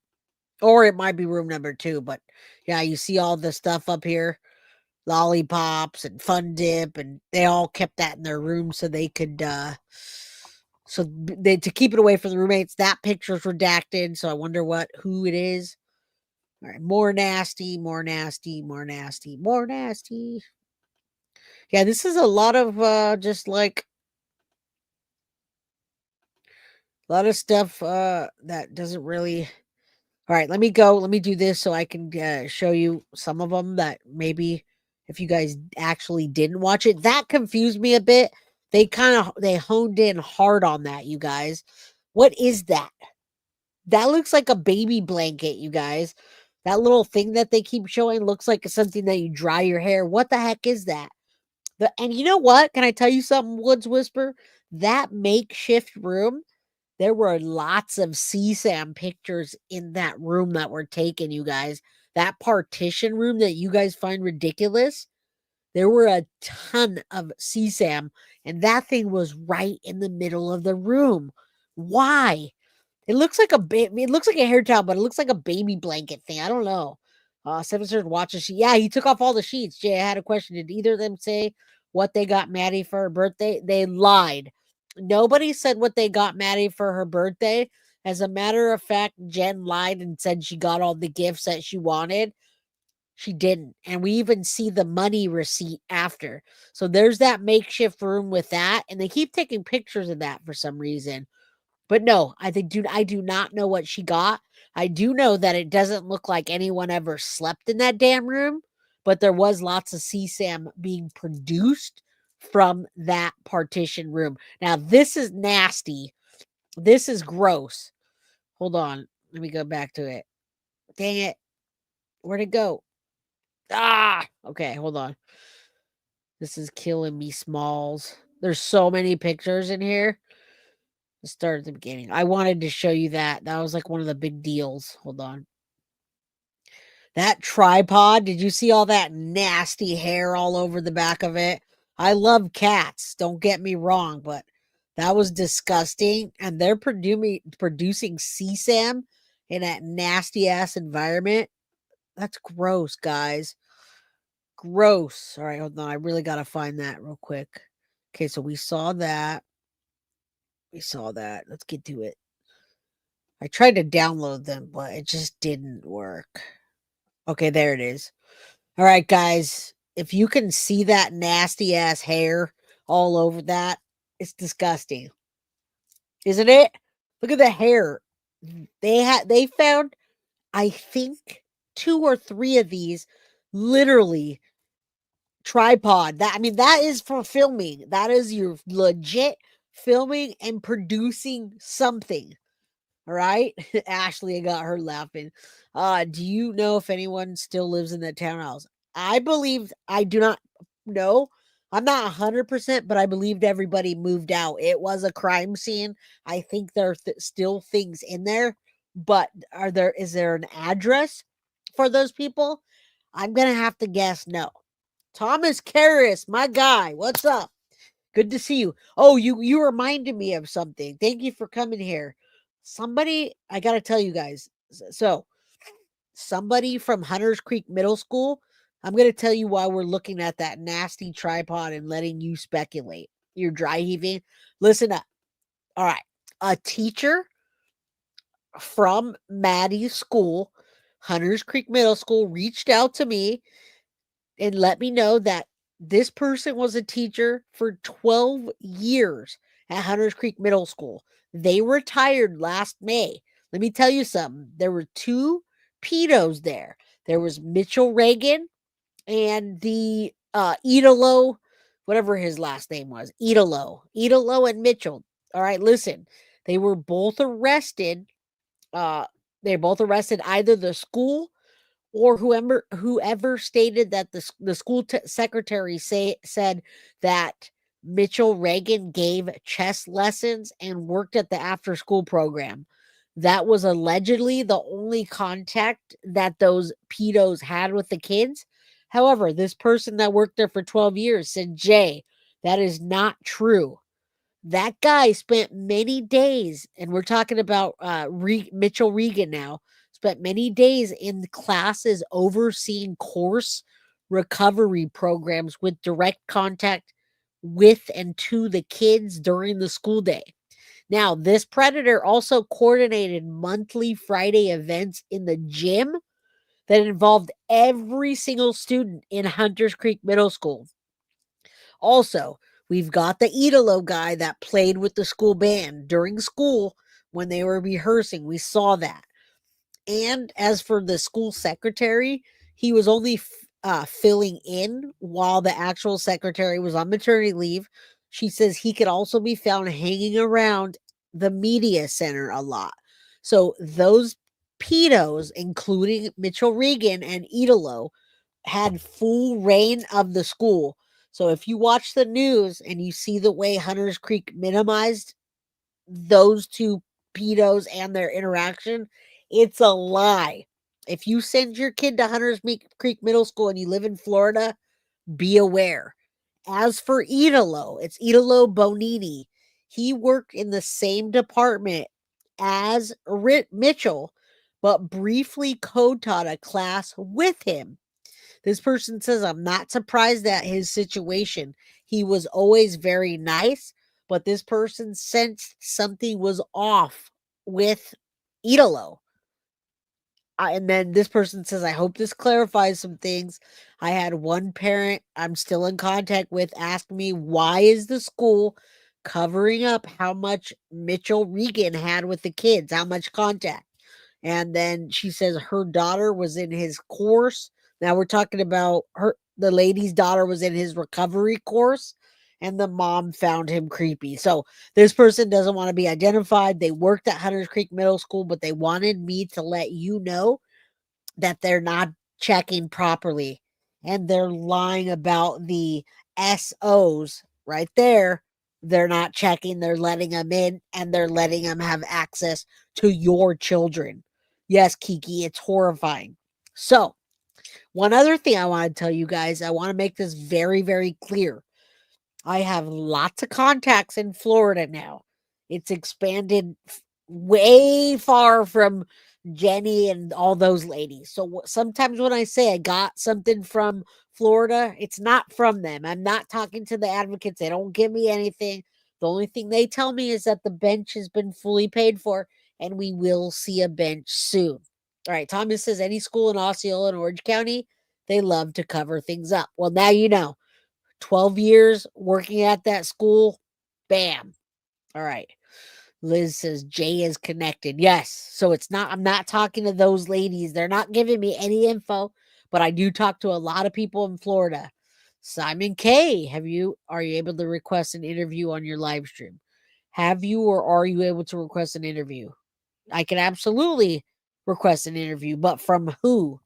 Or it might be room number 2. But yeah, you see all the stuff up here. Lollipops and Fun Dip. And they all kept that in their room so they could... to keep it away from the roommates. That picture's redacted. So I wonder who it is. All right, more nasty. Yeah, this is a lot of just like a lot of stuff that doesn't really. All right, let me go. Let me do this so I can show you some of them that maybe if you guys actually didn't watch it, that confused me a bit. They honed in hard on that, you guys. What is that? That looks like a baby blanket, you guys. That little thing that they keep showing looks like something that you dry your hair. What the heck is that? And you know what? Can I tell you something, Woods Whisper? That makeshift room, there were lots of CSAM pictures in that room that were taken, you guys. That partition room that you guys find ridiculous, there were a ton of CSAM, and that thing was right in the middle of the room. Why? It looks like it looks like a hair towel, but it looks like a baby blanket thing. I don't know. Stephan Sterns watches. Yeah, he took off all the sheets. Jay, I had a question. Did either of them say what they got Maddie for her birthday? They lied. Nobody said what they got Maddie for her birthday. As a matter of fact, Jenn lied and said she got all the gifts that she wanted. She didn't. And we even see the money receipt after. So there's that makeshift room with that. And they keep taking pictures of that for some reason. But no, I do not know what she got. I do know that it doesn't look like anyone ever slept in that damn room, but there was lots of CSAM being produced from that partition room. Now, this is nasty. This is gross. Hold on. Let me go back to it. Dang it. Where'd it go? Okay, hold on. This is killing me, Smalls. There's so many pictures in here. Let's start at the beginning. I wanted to show you that. That was like one of the big deals. Hold on. That tripod. Did you see all that nasty hair all over the back of it? I love cats. Don't get me wrong, but that was disgusting. And they're producing CSAM in that nasty ass environment. That's gross, guys. Gross. All right, hold on. I really got to find that real quick. Okay, so we saw that. Let's get to it. I tried to download them, but it just didn't work. Okay, there it is. All right, guys. If you can see that nasty ass hair all over that, it's disgusting. Isn't it? Look at the hair. They found, I think, 2 or 3 of these literally tripod. That is for filming. That is your legit filming and producing something. All right. Ashley, I got her laughing. Do you know if anyone still lives in that townhouse? I do not know. I'm not 100%, but I believed everybody moved out. It was a crime scene. I think there are still things in there, but is there an address for those people? I'm going to have to guess no. Thomas Karras, my guy. What's up? Good to see you. Oh, you reminded me of something. Thank you for coming here. Somebody, I got to tell you guys. So, somebody from Hunters Creek Middle School, I'm going to tell you why we're looking at that nasty tripod and letting you speculate. You're dry heaving. Listen up. All right. A teacher from Maddie's school, Hunters Creek Middle School, reached out to me and let me know that this person was a teacher for 12 years at Hunters Creek Middle School. They retired last May. Let me tell you something. There were 2 pedos there. There was Mitchell Reagan and the Idolo, whatever his last name was. Idolo and Mitchell. All right, listen. They were both arrested. They both arrested either the school or whoever stated that the school secretary said that Mitchell Reagan gave chess lessons and worked at the after school program. That was allegedly the only contact that those pedos had with the kids. However, this person that worked there for 12 years said, Jay, that is not true. That guy spent many days, and we're talking about Mitchell Regan now, spent many days in classes overseeing course recovery programs with direct contact with and to the kids during the school day. Now, this predator also coordinated monthly Friday events in the gym that involved every single student in Hunters Creek Middle School. Also, we've got the Idolo guy that played with the school band during school when they were rehearsing. We saw that. And as for the school secretary, he was only filling in while the actual secretary was on maternity leave. She says he could also be found hanging around the media center a lot. So those pedos, including Mitchell Regan and Idolo, had full reign of the school. So if you watch the news and you see the way Hunters Creek minimized those 2 pedos and their interaction, it's a lie. If you send your kid to Hunters Creek Middle School and you live in Florida, be aware. As for Idolo, it's Idolo Bonini. He worked in the same department as Mitchell, but briefly co-taught a class with him. This person says, I'm not surprised at his situation. He was always very nice, but this person sensed something was off with Idolo. And then this person says, I hope this clarifies some things. I had one parent I'm still in contact with ask me, why is the school covering up how much Mitchell Regan had with the kids, how much contact? And then she says her daughter was in his course. Now we're talking about the lady's daughter was in his recovery course, and the mom found him creepy. So this person doesn't want to be identified. They worked at Hunters Creek Middle School, but they wanted me to let you know that they're not checking properly, and they're lying about the SOs right there. They're not checking. They're letting them in, and they're letting them have access to your children. Yes, Kiki, it's horrifying. So, one other thing I want to tell you guys, I want to make this very, very clear. I have lots of contacts in Florida now. It's expanded way far from Jenny and all those ladies. So sometimes when I say I got something from Florida, it's not from them. I'm not talking to the advocates. They don't give me anything. The only thing they tell me is that the bench has been fully paid for and we will see a bench soon. All right, Thomas says any school in Osceola and Orange County, they love to cover things up. Well, now you know. 12 years working at that school, bam. All right. Liz says Jay is connected. Yes. So I'm not talking to those ladies. They're not giving me any info, but I do talk to a lot of people in Florida. Simon K, are you able to request an interview on your live stream? Have you or are you able to request an interview? I can absolutely request an interview, but from who?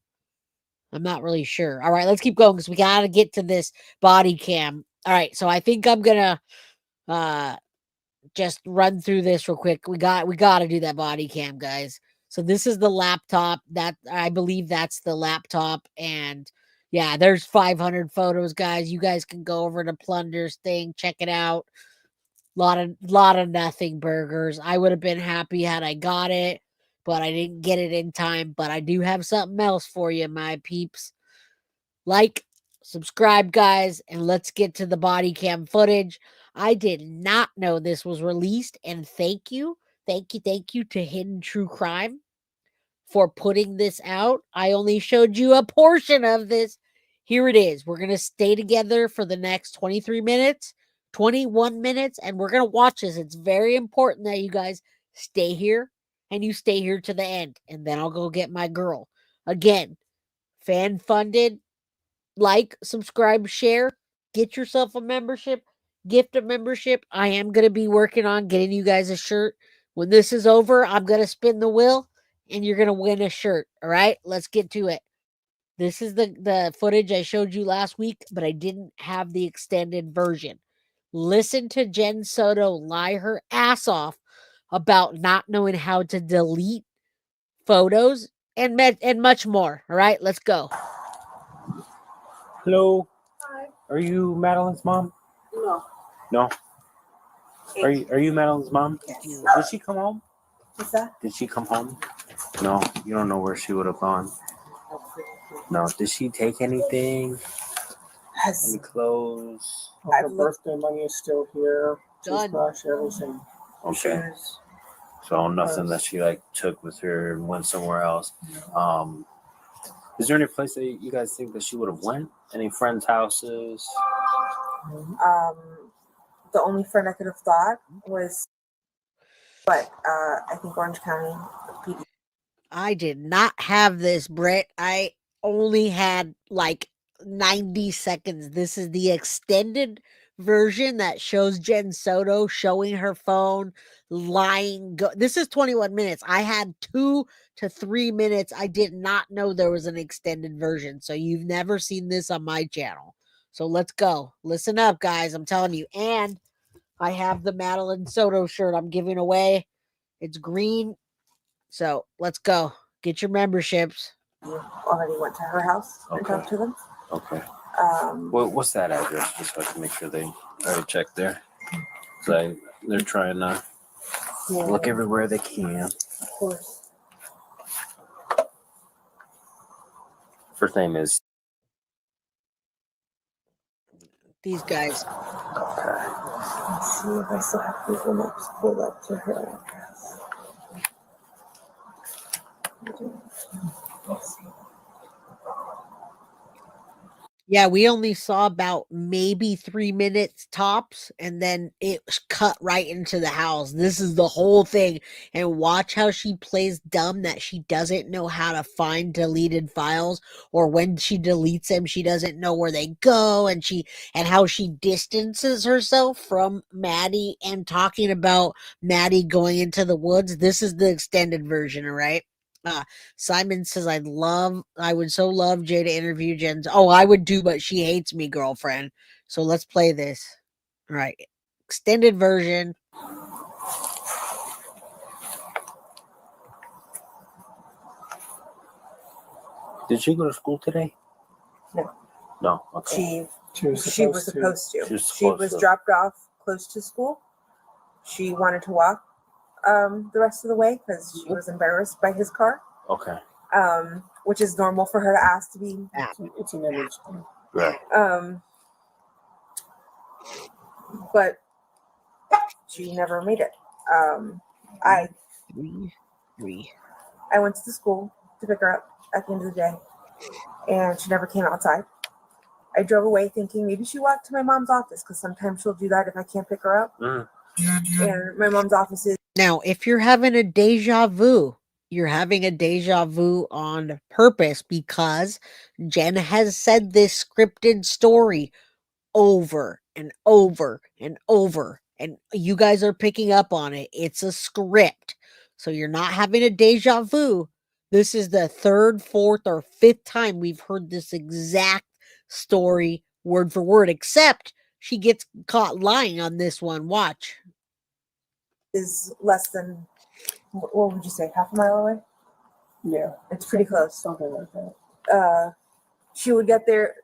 I'm not really sure. All right, let's keep going because we got to get to this body cam. All right, so I think I'm going to just run through this real quick. We got to do that body cam, guys. So this is the laptop that I believe that's the laptop. And yeah, there's 500 photos, guys. You guys can go over to Plunder's thing, check it out. Lot of nothing burgers. I would have been happy had I got it, but I didn't get it in time. But I do have something else for you, my peeps. Like, subscribe, guys, and let's get to the body cam footage. I did not know this was released, and thank you to Hidden True Crime for putting this out. I only showed you a portion of this. Here it is. We're going to stay together for the next 23 minutes, 21 minutes, and we're going to watch this. It's very important that you guys stay here and you stay here to the end, and then I'll go get my girl. Again, fan funded. Like, subscribe, share, get yourself a membership, gift a membership. I am going to be working on getting you guys a shirt. When this is over, I'm going to spin the wheel and you're going to win a shirt. All right, let's get to it. This is the footage I showed you last week, but I didn't have the extended version. Listen to Jenn Soto lie her ass off about not knowing how to delete photos and much more. All right, let's go. Hello. Hi. Are you Madeline's mom? No. No. Are you Madeline's mom? Yes. Did she come home? What's that? Did she come home? No. You don't know where she would have gone. No. Did she take anything? Any clothes? Her birthday money is still here. Done. Toothbrush, everything. Okay. Shoes. So nothing that she like took with her and went somewhere else. Is there any place that you guys think that she would have went? Any friends' houses? The only friend I could have thought was, but I think Orange County PD. I did not have this, Britt. I only had like 90 seconds. This is the extended version that shows Jenn Soto showing her phone, lying. This is 21 minutes. I had 2 to 3 minutes. I did not know there was an extended version. So you've never seen this on my channel. So let's go. Listen up, guys. I'm telling you. And I have the Madeline Soto shirt I'm giving away. It's green. So let's go. Get your memberships. You already went to her house and talked to them. Okay. What's that address? Just so I can make sure they already checked there. So they're trying to look everywhere they can. Of course. First name is. These guys. Okay. Let's see if I still have Google Maps pulled up to her address. Let's see. Yeah, we only saw about maybe 3 minutes tops, and then it was cut right into the house. This is the whole thing. And watch how she plays dumb that she doesn't know how to find deleted files, or when she deletes them, she doesn't know where they go, and how she distances herself from Maddie and talking about Maddie going into the woods. This is the extended version, all right? Simon says, I would so love Jay to interview Jenn. Oh, I would do, but she hates me, girlfriend. So let's play this. All right. Extended version. Did she go to school today? No. No. Okay. She was supposed to. She was dropped off close to school. She wanted to walk the rest of the way because she was embarrassed by his car. Okay. Which is normal for her to ask to be. It's an image. Right. But she never made it. I went to the school to pick her up at the end of the day, and she never came outside. I drove away thinking maybe she walked to my mom's office because sometimes she'll do that if I can't pick her up. And my mom's office is. Now, if you're having a deja vu, you're having a deja vu on purpose, because Jenn has said this scripted story over and over and over, and you guys are picking up on it. It's a script. So you're not having a deja vu. This is the 3rd, 4th, or 5th time we've heard this exact story word for word, except she gets caught lying on this one. Watch. Is less than, what would you say, half a mile away? Yeah. It's pretty close. Something like that. She would get there.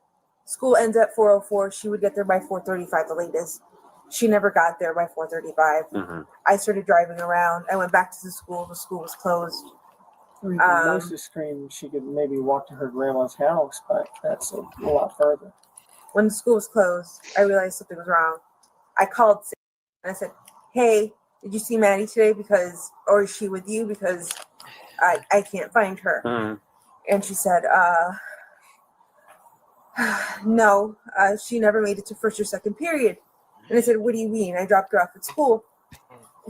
School ends at 4:04. She would get there by 4:35, the latest. She never got there by 4:35. I started driving around. I went back to the school. The school was closed. Melissa screamed she could maybe walk to her grandma's house, but that's a lot further. When the school was closed, I realized something was wrong. I called and I said, hey, did you see Maddie today? Or is she with you? Because I can't find her. And she said, no, she never made it to 1st or 2nd period. And I said, what do you mean? I dropped her off at school.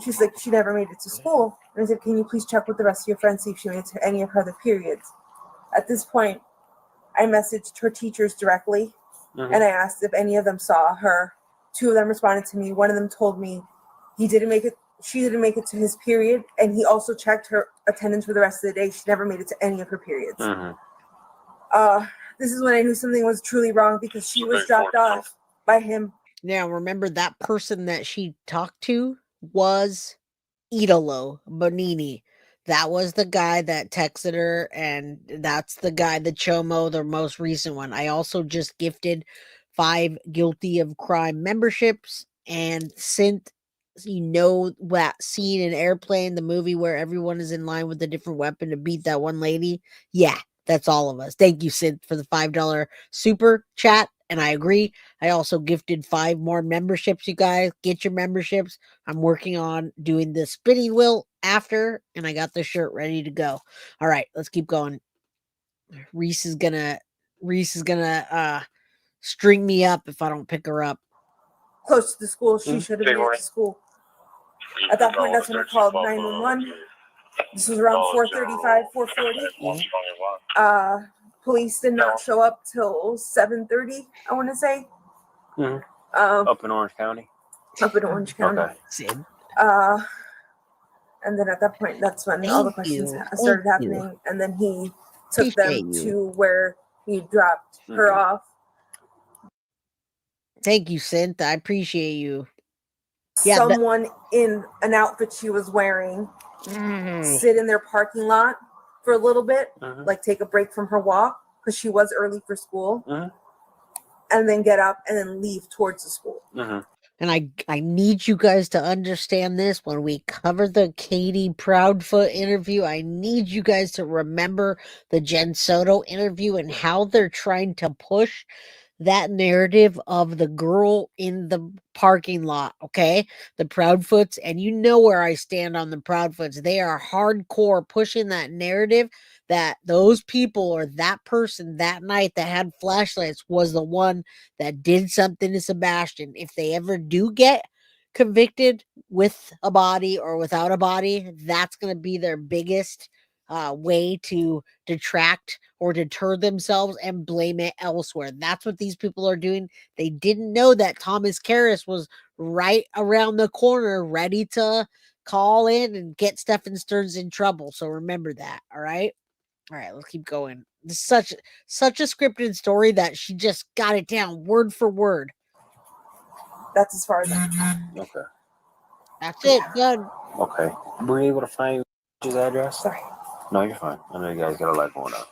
She's like, she never made it to school. And I said, can you please check with the rest of your friends, see if she made it to any of her other periods? At this point, I messaged her teachers directly, and I asked if any of them saw her. 2 of them responded to me. One of them told me she didn't make it to his period, and he also checked her attendance for the rest of the day. She never made it to any of her periods. This is when I knew something was truly wrong, because she was dropped off by him. Now, remember, that person that she talked to was Idolo Bonini. That was the guy that texted her, and that's the guy, the Chomo, the most recent one. I also just gifted 5 guilty of crime memberships, and sent, that scene in Airplane, the movie where everyone is in line with a different weapon to beat that one lady. Yeah, that's all of us. Thank you, Synth, for the $5 super chat. And I agree. I also gifted 5 more memberships, you guys. Get your memberships. I'm working on doing the spinning wheel after, and I got the shirt ready to go. All right, let's keep going. Reese is gonna string me up if I don't pick her up. Close to the school. She should have made it to school. At that point, that's when I called 911. This was around 4:35, 4:40. Police did not show up till 7:30, I want to say. Up in Orange County? Up in Orange County. Okay. And then at that point, that's when all the questions started happening. And then he took them to where he dropped her off. Thank you, Synth. I appreciate you. Someone in an outfit she was wearing sit in their parking lot for a little bit, like take a break from her walk, because she was early for school, and then get up and then leave towards the school. And I need you guys to understand this. When we cover the Katie Proudfoot interview, I need you guys to remember the Jenn Soto interview and how they're trying to push that narrative of the girl in the parking lot, okay? The Proudfoots, and you know where I stand on the Proudfoots. They are hardcore pushing that narrative that those people or that person that night that had flashlights was the one that did something to Sebastian. If they ever do get convicted with a body or without a body, that's going to be their biggest way to detract or deter themselves and blame it elsewhere. That's what these people are doing. They didn't know that Thomas Karras was right around the corner, ready to call in and get Stephan Sterns in trouble. So remember that. All right. All right, let's keep going. This is such a scripted story that she just got it down word for word. That's as far as I can. Okay. That's it. Good. Okay. Were you able to find his address? Sorry. No, you're fine. I know you guys got a lot going on.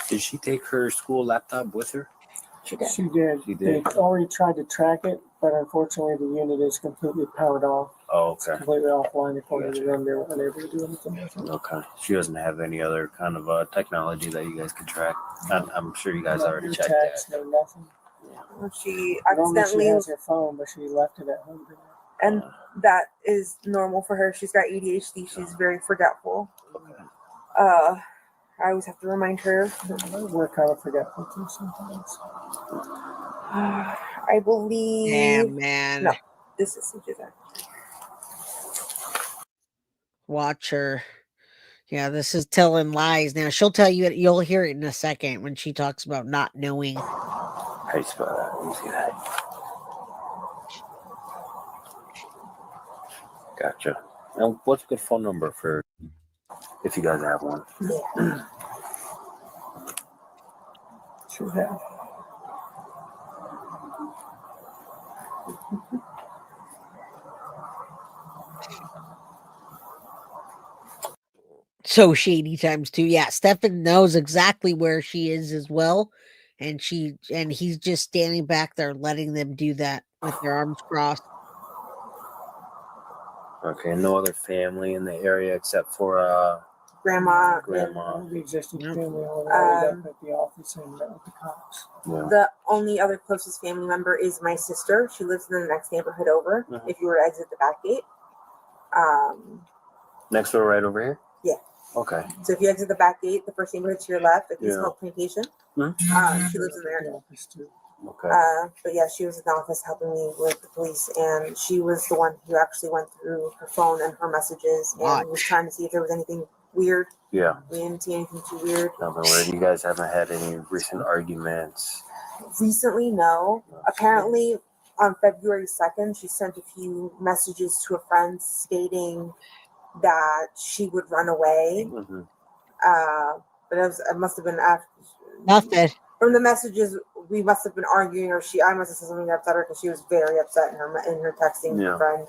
Did she take her school laptop with her? She did. She did. They already tried to track it, but unfortunately the unit is completely powered off. Oh, It's okay. completely offline. According to them, they were unable to do anything with it. Okay. She doesn't have any other kind of technology that you guys can track. I'm sure you guys already checked text, that. no nothing. She Normally accidentally she has her phone, but she left it at home today. and that is normal for her. She's got ADHD. She's very forgetful. I always have to remind her. We're kind of forgetful too sometimes. I believe. Damn, man. No, this is that. Watch her. Yeah, this is telling lies. Now she'll tell you it. You'll hear it in a second when she talks about not knowing. How you spell that? Let me see that. Gotcha. And what's a good phone number for if you guys have one? Yeah. Should have. So shady times 2. Yeah, Stephan knows exactly where she is as well. And he's just standing back there letting them do that with their arms crossed. Okay, no other family in the area except for Grandma. The existing family already up at the office and met with the cops. Yeah. The only other closest family member is my sister. She lives in the next neighborhood over. If you were to exit the back gate. Next door, right over here? Yeah. Okay. So if you exit the back gate, the first neighborhood to your left, it's called Plantation. She lives in there. The office too. Okay. But yeah, she was in the office helping me with the police, and she was the one who actually went through her phone and her messages and was trying to see if there was anything weird. Yeah. We didn't see anything too weird. Nothing weird. You guys haven't had any recent arguments? Recently, no. Apparently, on February 2nd, she sent a few messages to a friend stating that she would run away. Mm-hmm. But it must have been after. Nothing. From the messages, we must have been arguing, or I must have said something that upset her because she was very upset in her texting her friend.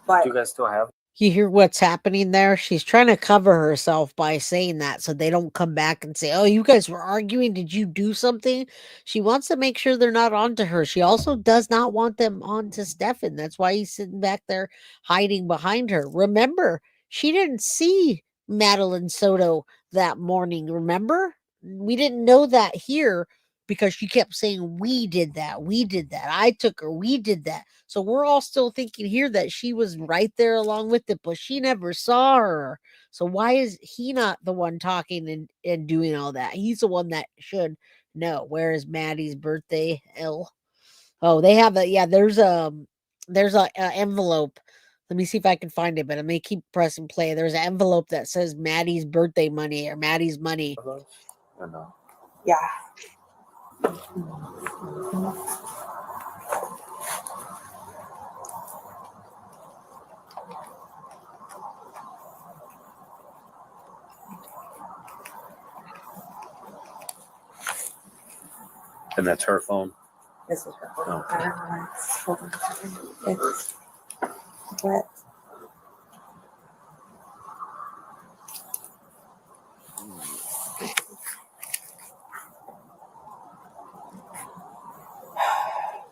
But do you guys still have? You hear what's happening there? She's trying to cover herself by saying that so they don't come back and say, oh, you guys were arguing. Did you do something? She wants to make sure they're not onto her. She also does not want them onto Stephan. That's why he's sitting back there hiding behind her. Remember, she didn't see Madeline Soto that morning. Remember? We didn't know that here because she kept saying, we did that. We did that. I took her. We did that. So we're all still thinking here that she was right there along with it, but she never saw her. So why is he not the one talking and doing all that? He's the one that should know. Where is Maddie's birthday? Oh, they have there's a envelope. Let me see if I can find it, but I may keep pressing play. There's an envelope that says Maddie's birthday money or Maddie's money. Or no? yeah. And that's her phone? This is her phone. Oh. I don't know why it's, hold on a second. It's what?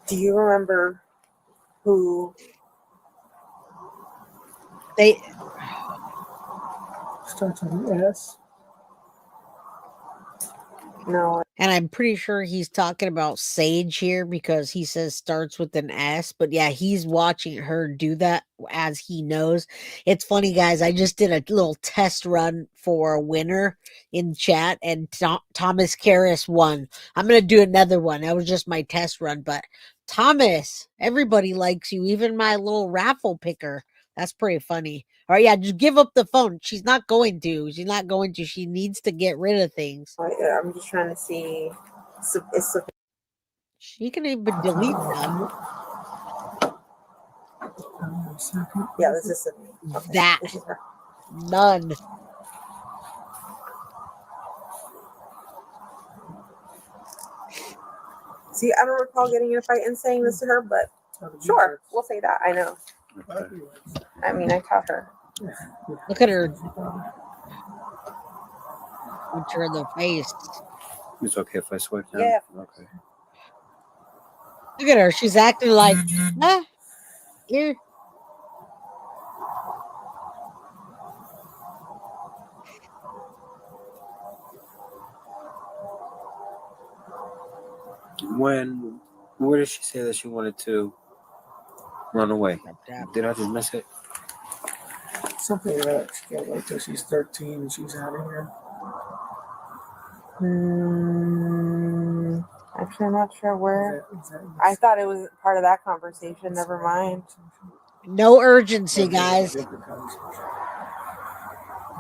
Do you remember who They Starts with an S. No. And I'm pretty sure he's talking about Sage here because he says starts with an S. But yeah, he's watching her do that as he knows. It's funny, guys. I just did a little test run for a winner in chat, and Thomas Karras won. I'm going to do another one. That was just my test run. But Thomas, everybody likes you, even my little raffle picker. That's pretty funny. All right, yeah, just give up the phone. She's not going to. She's not going to. She needs to get rid of things. I'm just trying to see. She can even delete them. Yeah, this is that. This is her. None. See, I don't recall getting in a fight and saying this to her, but sure, we'll say that. I know. Okay. I mean, I taught her. Look at her. Punch her in the face. It's okay if I swipe down? Yeah. Okay. Look at her. She's acting like, here. Where did she say that she wanted to run away? Did I just miss it? Something that she can't wait till she's 13 and she's out of here. Actually, I'm not sure where. I thought it was part of that conversation. Never mind. No urgency, guys.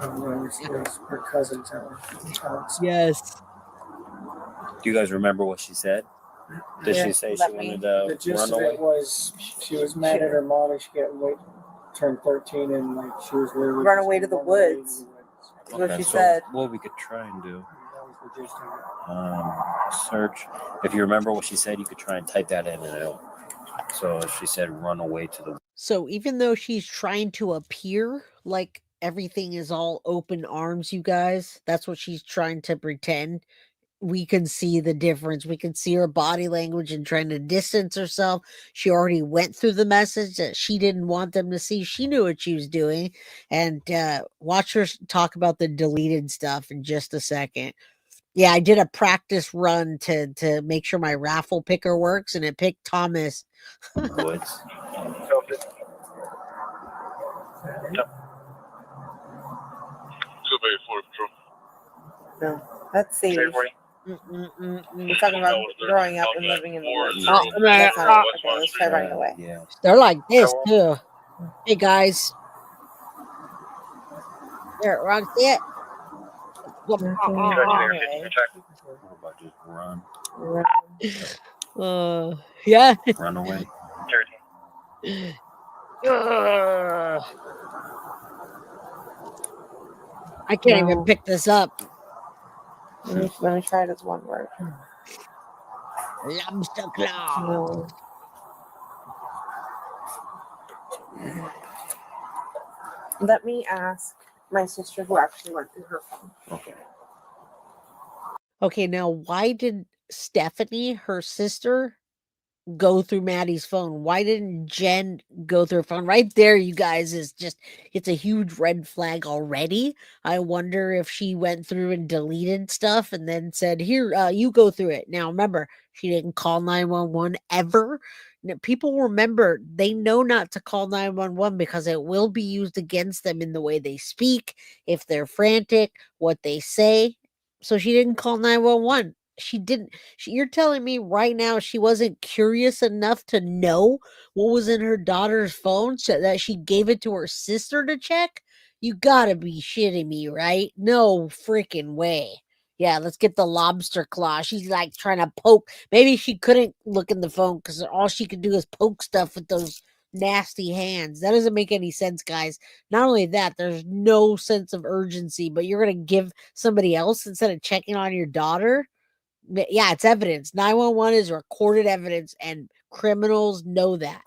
Her cousin's house. Yes. Do you guys remember what she said? Did she say she wanted The to gist run of away? it was she was mad at her mom and she turned 13 and like she was literally Run away to the woods. That's what she said. What we could try and do. Search. If you remember what she said, you could try and type that in and out. So she said, "Run away to the." So even though she's trying to appear like everything is all open arms, you guys, that's what she's trying to pretend. We can see the difference. We can see her body language and trying to distance herself. She already went through the message that she didn't want them to see. She knew what she was doing. And watch her talk about the deleted stuff in just a second. Yeah, I did a practice run to make sure my raffle picker works, and it picked Thomas. Woods. No, that's Sage. We're talking about growing up and living in the woods. Oh, That's not it. Okay, let's try running away. Yeah. they're like this too. Hey guys, here, wrong it. Anyway. How about just run? Yeah. Run away. I can't even pick this up. Let me try this one word. Lobster claw. No. Let me ask my sister who actually went through her phone. Okay. Okay, now why did Stephanie, her sister, go through Maddie's phone? Why didn't Jen go through her phone? Right there, you guys, is just, it's a huge red flag already. I wonder if she went through and deleted stuff and then said, here, you go through it. Now, remember, she didn't call 911 ever. Now, people remember, they know not to call 911 because it will be used against them in the way they speak, if they're frantic, what they say. So she didn't call 911. She didn't. You're telling me right now she wasn't curious enough to know what was in her daughter's phone so that she gave it to her sister to check? You gotta be shitting me, right? No freaking way. Yeah, let's get the lobster claw. She's like trying to poke. Maybe she couldn't look in the phone because all she could do is poke stuff with those nasty hands. That doesn't make any sense, guys. Not only that, there's no sense of urgency, but you're gonna give somebody else instead of checking on your daughter. Yeah, it's evidence. 911 is recorded evidence, and criminals know that.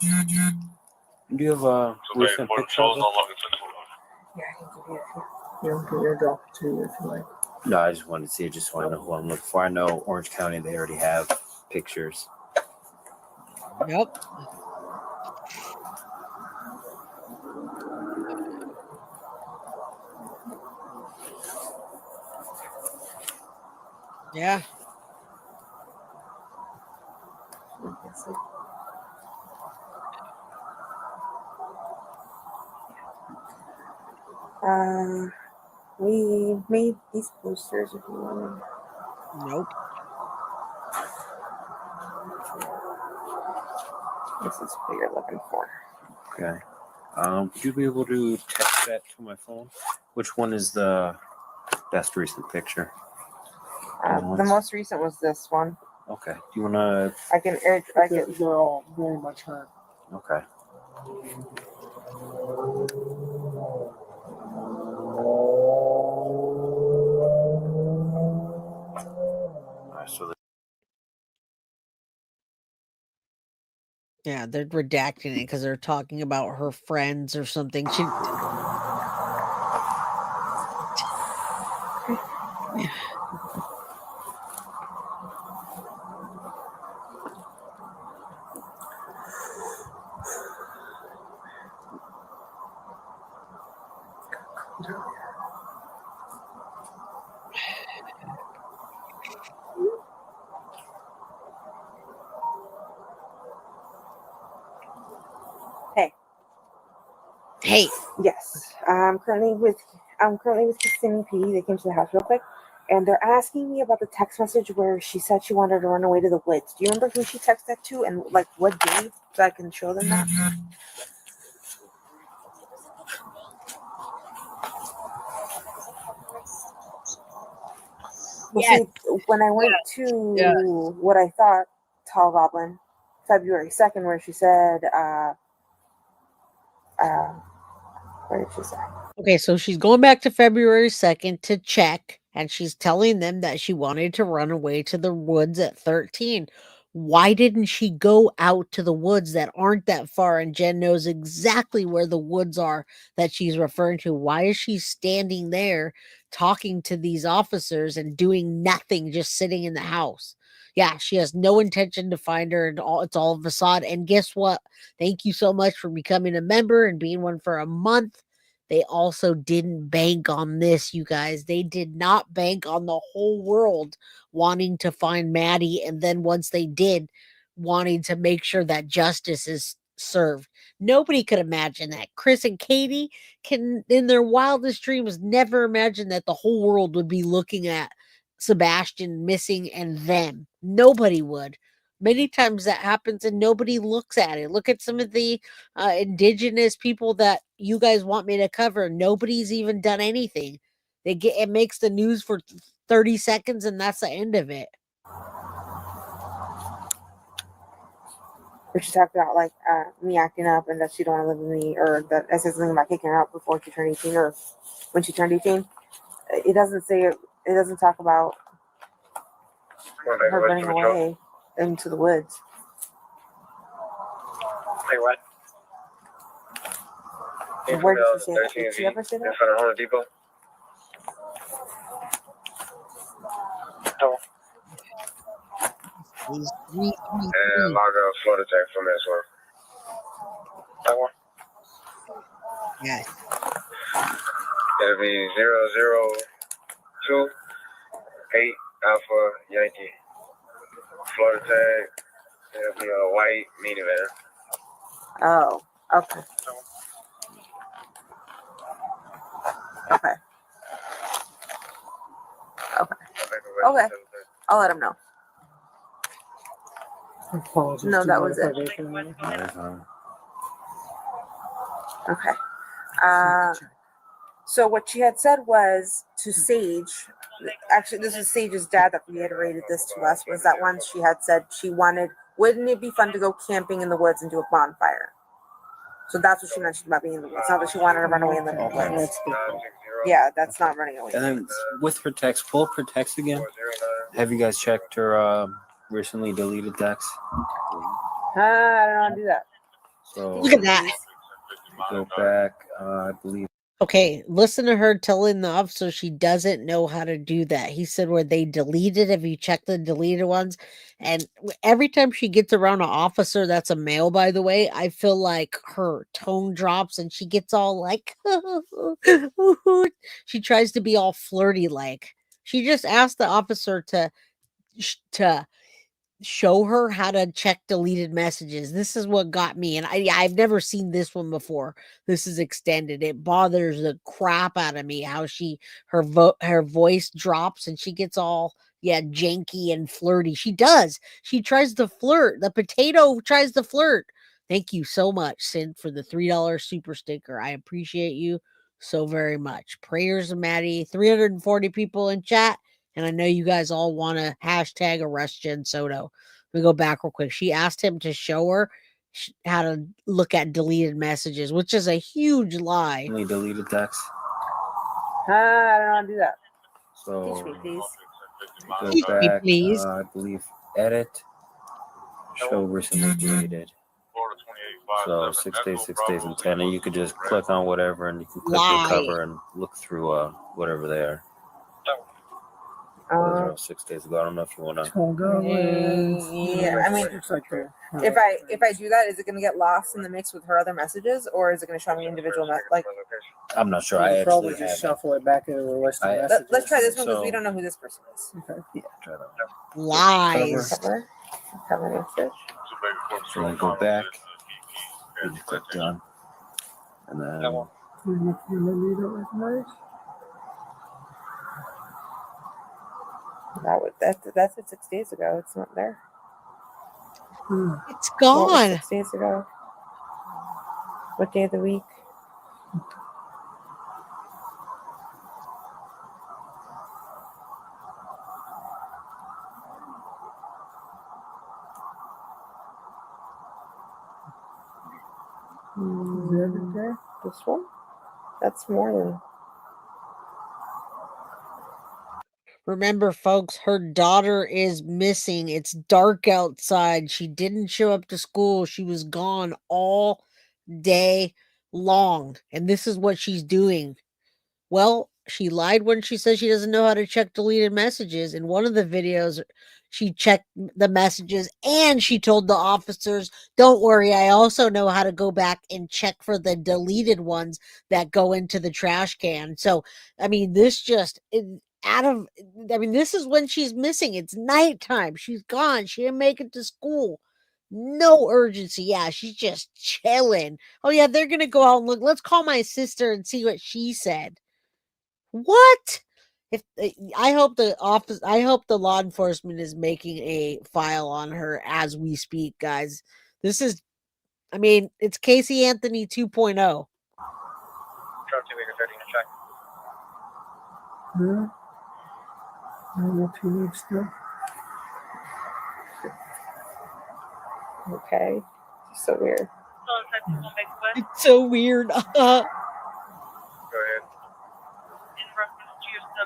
Do you have a recent picture of it? Yeah, I can give you a few. You can airdrop it to you if you like. No, I just wanted to see. I just want to know who I'm looking for. I know Orange County, they already have pictures. Yep. Yeah. We made these posters if you want. Nope. This is what you're looking for. Okay. Would you be able to text that to my phone? Which one is the best recent picture? The most recent was this one. Okay. Do you want to? I can. They're all very much hurt. Okay. So Yeah, they're redacting it because they're talking about her friends or something. She. Yeah. Hey. Yes. I'm currently with Kissimmee PD. They came to the house real quick, and they're asking me about the text message where she said she wanted to run away to the woods. Do you remember who she texted that to and like what day, so I can show them that? Well, Yes. see, when I went to what I thought Tall Goblin, February 2nd, where she said, what did she say? Okay, so she's going back to February 2nd to check, and she's telling them that she wanted to run away to the woods at 13. Why didn't she go out to the woods that aren't that far? And Jen knows exactly where the woods are that she's referring to. Why is she standing there talking to these officers and doing nothing, just sitting in the house? Yeah, she has no intention to find her, and it's all a facade. And guess what? Thank you so much for becoming a member and being one for a month. They also didn't bank on this, you guys. They did not bank on the whole world wanting to find Maddie. And then once they did, wanting to make sure that justice is served. Nobody could imagine that. Chris and Katie can, in their wildest dreams, never imagine that the whole world would be looking at Sebastian missing and them. Nobody would. Many times that happens and nobody looks at it. Look at some of the indigenous people that you guys want me to cover. Nobody's even done anything. It makes the news for 30 seconds and that's the end of it. But she talked about like me acting up and that she don't want to live with me, or that I said something about kicking her out before she turned 18 or when she turned 18. It doesn't say it doesn't talk about her running away into the woods. Hey, what? Where did she say that? Did she ever say that? In front of Home Depot. Oh. And log out Florida Tech from this one. That one? Yes. It'll be 002 8 Alpha Yankee. Florida Tech. It'll be a white minivan. Oh, okay. Okay. Okay. I'll let him know. No, that was it. Okay. So what she had said was to Sage, actually this is Sage's dad that reiterated this to us, was that once she had said she wanted, wouldn't it be fun to go camping in the woods and do a bonfire? So that's what she mentioned about being in the woods. Not that she wanted to run away in the woods. Yeah, that's not running away. And then with her text, pull up her text again. Have you guys checked her recently deleted text? I don't want to do that. So Look at that. Go back, I believe. Okay, listen to her telling the officer she doesn't know how to do that. He said where they deleted, if you check the deleted ones, and every time she gets around an officer that's a male, by the way, I feel like her tone drops and she gets all like, she tries to be all flirty like. She just asked the officer to show her how to check deleted messages. This is what got me, and I've never seen this one before. This is extended. It bothers the crap out of me how her voice drops and she gets all janky and flirty. She tries to flirt. The potato tries to flirt. Thank you so much, Sid, for the $3 super sticker. I appreciate you so very much. Prayers of Maddie. 340 people in chat. And I know you guys all want to hashtag arrest Jenn Soto. Let me go back real quick. She asked him to show her how to look at deleted messages, which is a huge lie. Only deleted text. I don't want to do that. So Teach me, please. go Teach me, back. please. I believe edit. Show recently deleted. So 6 days, and 10. And you could just click on whatever and you can click recover and look through whatever they are. Those are 6 days ago. I don't know if you want to. Yeah, I mean, if I do that, is it going to get lost in the mix with her other messages, or is it going to show me individual I'm not sure. I probably actually just shuffle it back into the list of messages. Let's try this one because we don't know who this person is. Okay. Yeah, try that. Lies. Cover message. So then go back. You just click done. And then. That's it 6 days ago. It's not there. It's gone. 6 days ago. What day of the week? This one? That's more than. Remember, folks, her daughter is missing. It's dark outside. She didn't show up to school. She was gone all day long. And this is what she's doing. Well, she lied when she said she doesn't know how to check deleted messages. In one of the videos, she checked the messages and she told the officers, don't worry, I also know how to go back and check for the deleted ones that go into the trash can. So, I mean, this is when she's missing. It's nighttime. She's gone. She didn't make it to school. No urgency. Yeah, she's just chilling. Oh yeah, they're gonna go out and look. Let's call my sister and see what she said. What? If I hope the law enforcement is making a file on her as we speak, guys. This is, I mean, it's Casey Anthony 2.0. Drop 2 weeks, 13 to check. Yeah. I don't know if he needs to. Okay. So weird. It's so weird. Go ahead.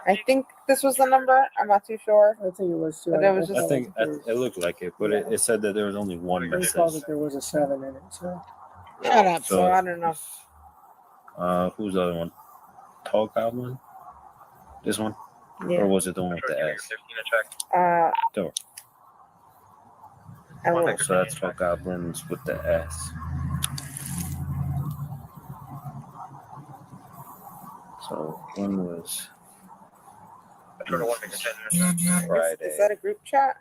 I think this was the number. I'm not too sure. I think it was too. But it was just- I think it looked like it, but it said that there was only one They message. thought that there was a 7 in it. So Shut up. So I don't know. Who's the other one? Tall Goblin? This one? Yeah. Or was it the one with the S? 15 to check. Door. I won't. So that's Tall Goblins with the S. So one was Friday. Is that a group chat?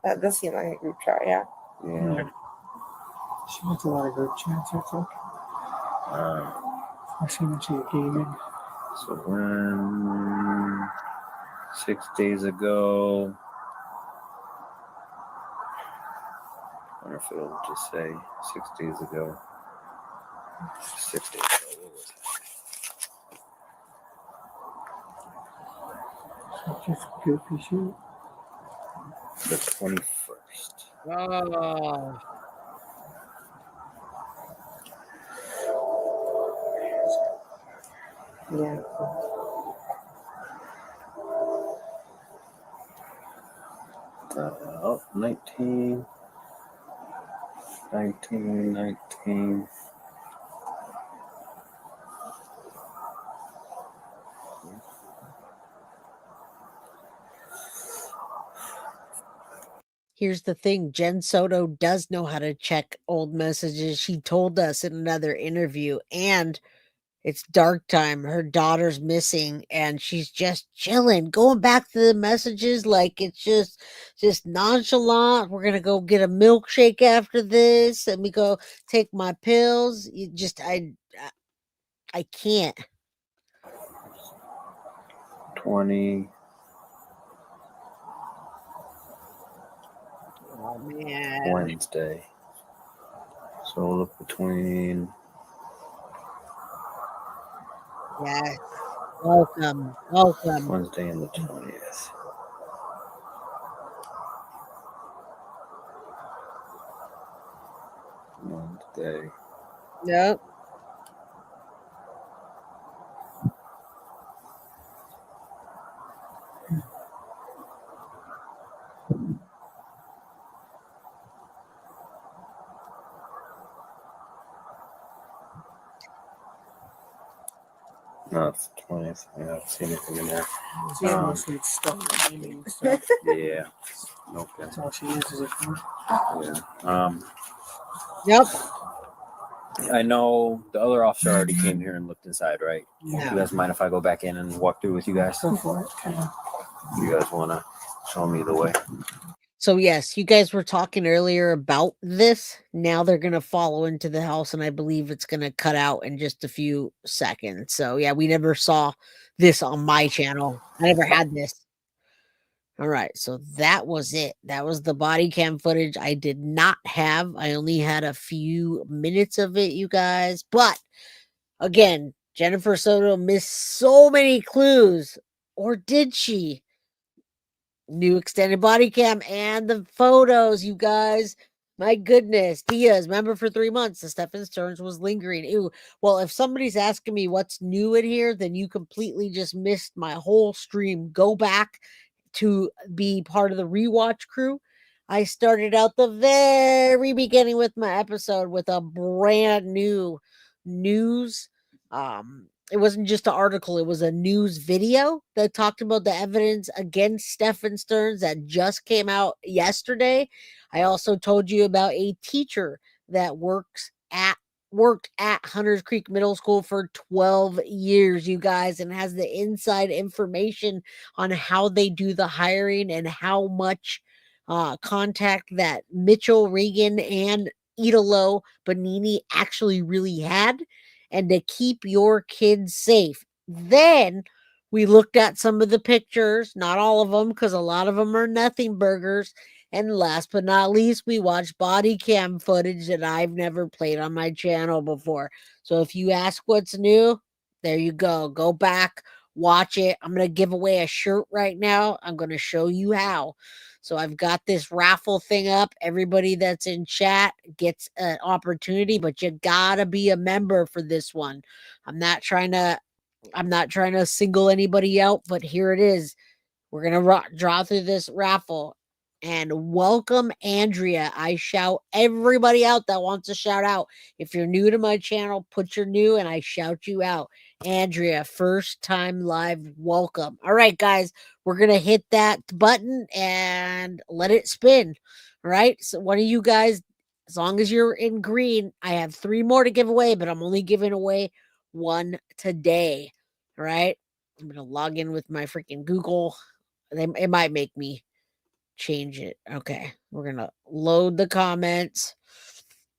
That does seem like a group chat, yeah. Yeah. she gets a lot of group chats, I think. Especially when she's gaming. So when 6 days ago, I wonder if it'll just say 6 days ago. 6 days ago. What was it? Just goofy shit. The 21st. Oh. Yeah. Oh, 19. Here's the thing, Jenn Soto does know how to check old messages. She told us in another interview, and it's dark time. Her daughter's missing, and she's just chilling, going back to the messages like it's just nonchalant. We're gonna go get a milkshake after this, and we go take my pills. I can't. 20. Oh man. Wednesday. So we'll look between. Yes. Welcome. Wednesday and the 20th. Wednesday. Yep. No, it's the 20th. I haven't seen anything in there. She mostly stuff gaming stuff. Yeah. Okay. That's all she uses it for. Yeah. Yep. I know the other officer already came here and looked inside, right? Yeah. You guys mind if I go back in and walk through with you guys? Go for it. Yeah. You guys want to show me the way? So yes, you guys were talking earlier about this. Now they're going to follow into the house, and I believe it's going to cut out in just a few seconds. So yeah, we never saw this on my channel. I never had this. All right, so that was it. That was the body cam footage I did not have. I only had a few minutes of it, you guys. But again, Jennifer Soto missed so many clues. Or did she? New extended body cam and the photos, you guys. My goodness. Diaz, remember for 3 months, the Stephan Sterns was lingering. Ew. Well, if somebody's asking me what's new in here, then you completely just missed my whole stream. Go back to be part of the rewatch crew. I started out the very beginning with my episode with a brand new news. It wasn't just an article, it was a news video that talked about the evidence against Stephan Sterns that just came out yesterday. I also told you about a teacher that worked at Hunters Creek Middle School for 12 years, you guys, and has the inside information on how they do the hiring and how much contact that Mitchell, Reagan, and Italo Bonini actually really had, and to keep your kids safe. Then we looked at some of the pictures, not all of them, because a lot of them are nothing burgers. And last but not least, we watched body cam footage that I've never played on my channel before. So if you ask what's new, there you go. Go back, watch it. I'm going to give away a shirt right now. I'm going to show you how. So I've got this raffle thing up. Everybody that's in chat gets an opportunity, but you gotta be a member for this one. I'm not trying to single anybody out, but here it is. We're gonna draw through this raffle. And welcome, Andrea. I shout everybody out that wants a shout out. If you're new to my channel, put your new and I shout you out. Andrea, first time live, welcome. All right, guys, we're going to hit that button and let it spin. All right, so one of you guys, as long as you're in green, I have 3 more to give away, but I'm only giving away 1 today. All right, I'm going to log in with my freaking Google. It might make me change it. Okay, we're gonna load the comments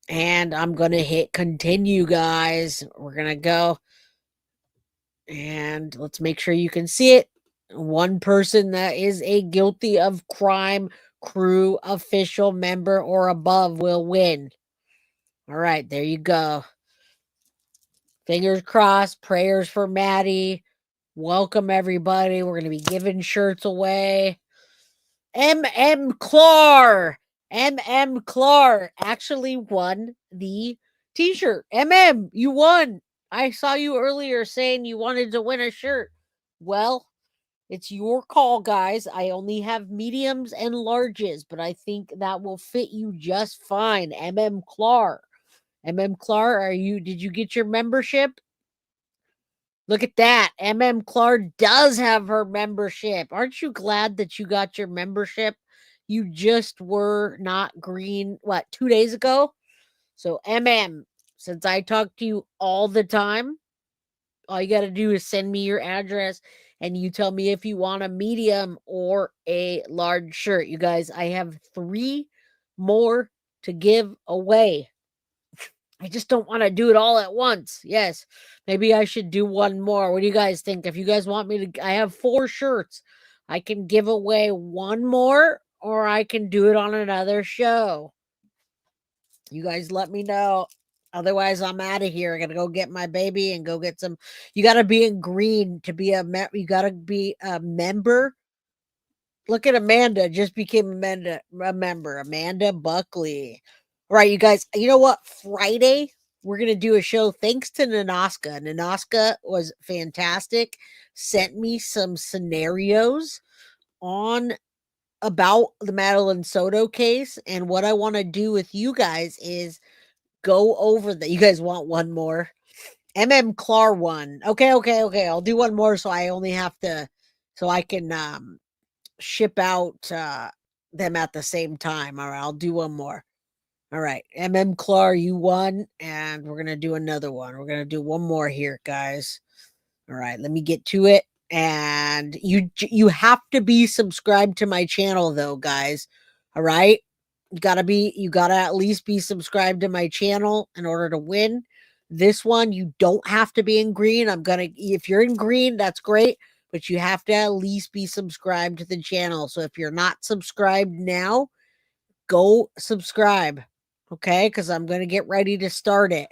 and I'm gonna hit continue, guys. We're gonna go and let's make sure you can see it. One person that is a guilty of crime crew official member or above will win. All right, there you go. Fingers crossed, prayers for Maddie. Welcome everybody. We're gonna be giving shirts away. MM Clar actually won the t-shirt. You won. I saw you earlier saying you wanted to win a shirt. Well, it's your call, guys. I only have mediums and larges, but I think that will fit you just fine. Clar, did you get your membership? Look at that. Clar does have her membership. Aren't you glad that you got your membership? You just were not green, 2 days ago? So, since I talk to you all the time, all you got to do is send me your address and you tell me if you want a medium or a large shirt. You guys, I have 3 more to give away. I just don't want to do it all at once. Yes, maybe I should do 1 more. What do you guys think? If you guys want me to, I have 4 shirts. I can give away 1 more or I can do it on another show. You guys let me know. Otherwise, I'm out of here. I got to go get my baby and go get some. You got to be in green to be you got to be a member. Look at Amanda. Just became a member. Amanda Buckley. All right, you guys, you know what? Friday, we're going to do a show thanks to Nanoska. Nanoska was fantastic. Sent me some scenarios about the Madeline Soto case. And what I want to do with you guys is go over that. You guys want 1 more? Clar won. Okay. I'll do 1 more so I only have to, so I can ship out them at the same time. All right, I'll do 1 more. All right, Clar, you won, and we're gonna do another one. We're gonna do 1 more here, guys. All right, let me get to it. And you have to be subscribed to my channel, though, guys. All right, you gotta at least be subscribed to my channel in order to win this one. You don't have to be in green. If you're in green, that's great, but you have to at least be subscribed to the channel. So if you're not subscribed now, go subscribe. Okay, because I'm going to get ready to start it.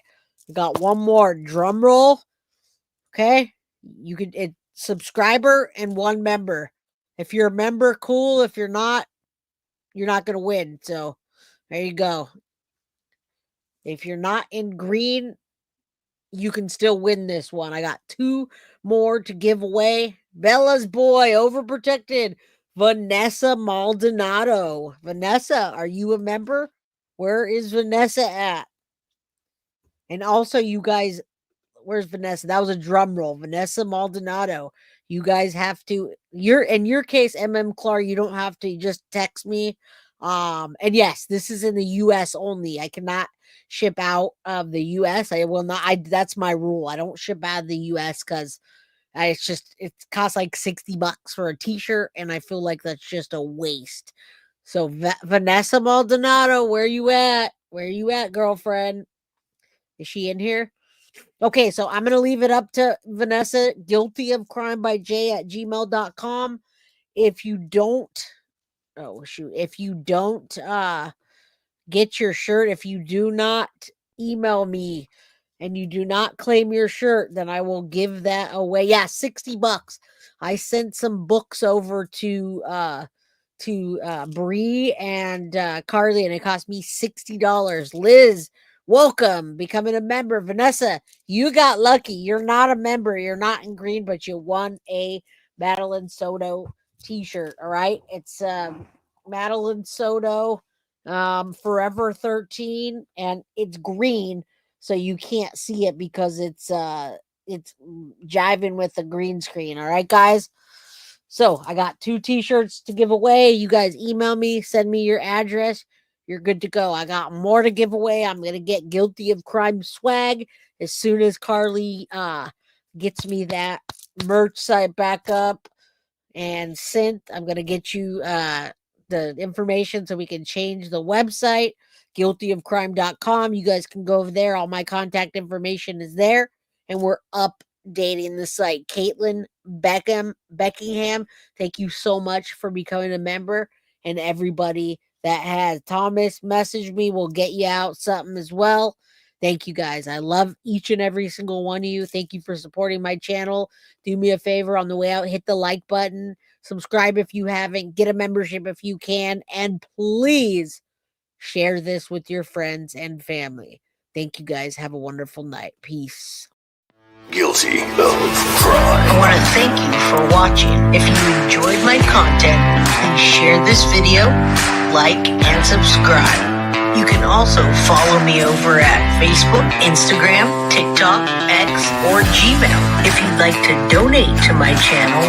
We got 1 more. Drum roll. Okay, you could subscriber and 1 member. If you're a member, cool. If you're not going to win. So there you go. If you're not in green, you can still win this one. I got 2 more to give away. Bella's boy, overprotected. Vanessa Maldonado. Vanessa, are you a member? Where is Vanessa at? And also, you guys, where's Vanessa? That was a drum roll. Vanessa Maldonado. You guys have to, in your case, Clar, you don't have to, just text me. And yes, this is in the US only. I cannot ship out of the US. I will not, that's my rule. I don't ship out of the US because it costs like $60 for a t-shirt, and I feel like that's just a waste. So Vanessa Maldonado, where you at? Where you at, girlfriend? Is she in here? Okay, so I'm going to leave it up to Vanessa, guiltyofcrimeby@gmail.com. If you don't, if you don't get your shirt, if you do not email me and you do not claim your shirt, then I will give that away. Yeah, $60. I sent some books over to Bree and Carly, and it cost me $60. Liz, welcome, becoming a member. Vanessa, you got lucky. You're not a member. You're not in green, but you won a Madeline Soto t-shirt. All right. It's Madeline Soto Forever 13, and it's green, so you can't see it because it's jiving with the green screen. All right, guys. So I got 2 t-shirts to give away. You guys email me, send me your address. You're good to go. I got more to give away. I'm going to get Guilty of Crime swag as soon as Carly gets me that merch site back up and sent. I'm going to get you the information so we can change the website, guiltyofcrime.com. You guys can go over there. All my contact information is there, and we're updating the site. Caitlin Beckingham, thank you so much for becoming a member, and everybody that has. Thomas, message me. We'll get you out something as well. Thank you, guys. I love each and every single one of you. Thank you for supporting my channel. Do me a favor on the way out. Hit the like button. Subscribe if you haven't. Get a membership if you can. And please share this with your friends and family. Thank you, guys. Have a wonderful night. Peace. Guilty of crime. I want to thank you for watching. If you enjoyed my content, please share this video, like, and subscribe. You can also follow me over at Facebook, Instagram, TikTok, X, or Gmail. If you'd like to donate to my channel,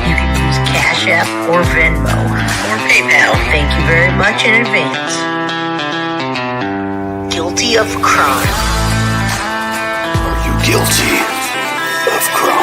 you can use Cash App or Venmo or PayPal. Thank you very much in advance. Guilty of crime. Are you guilty of crime?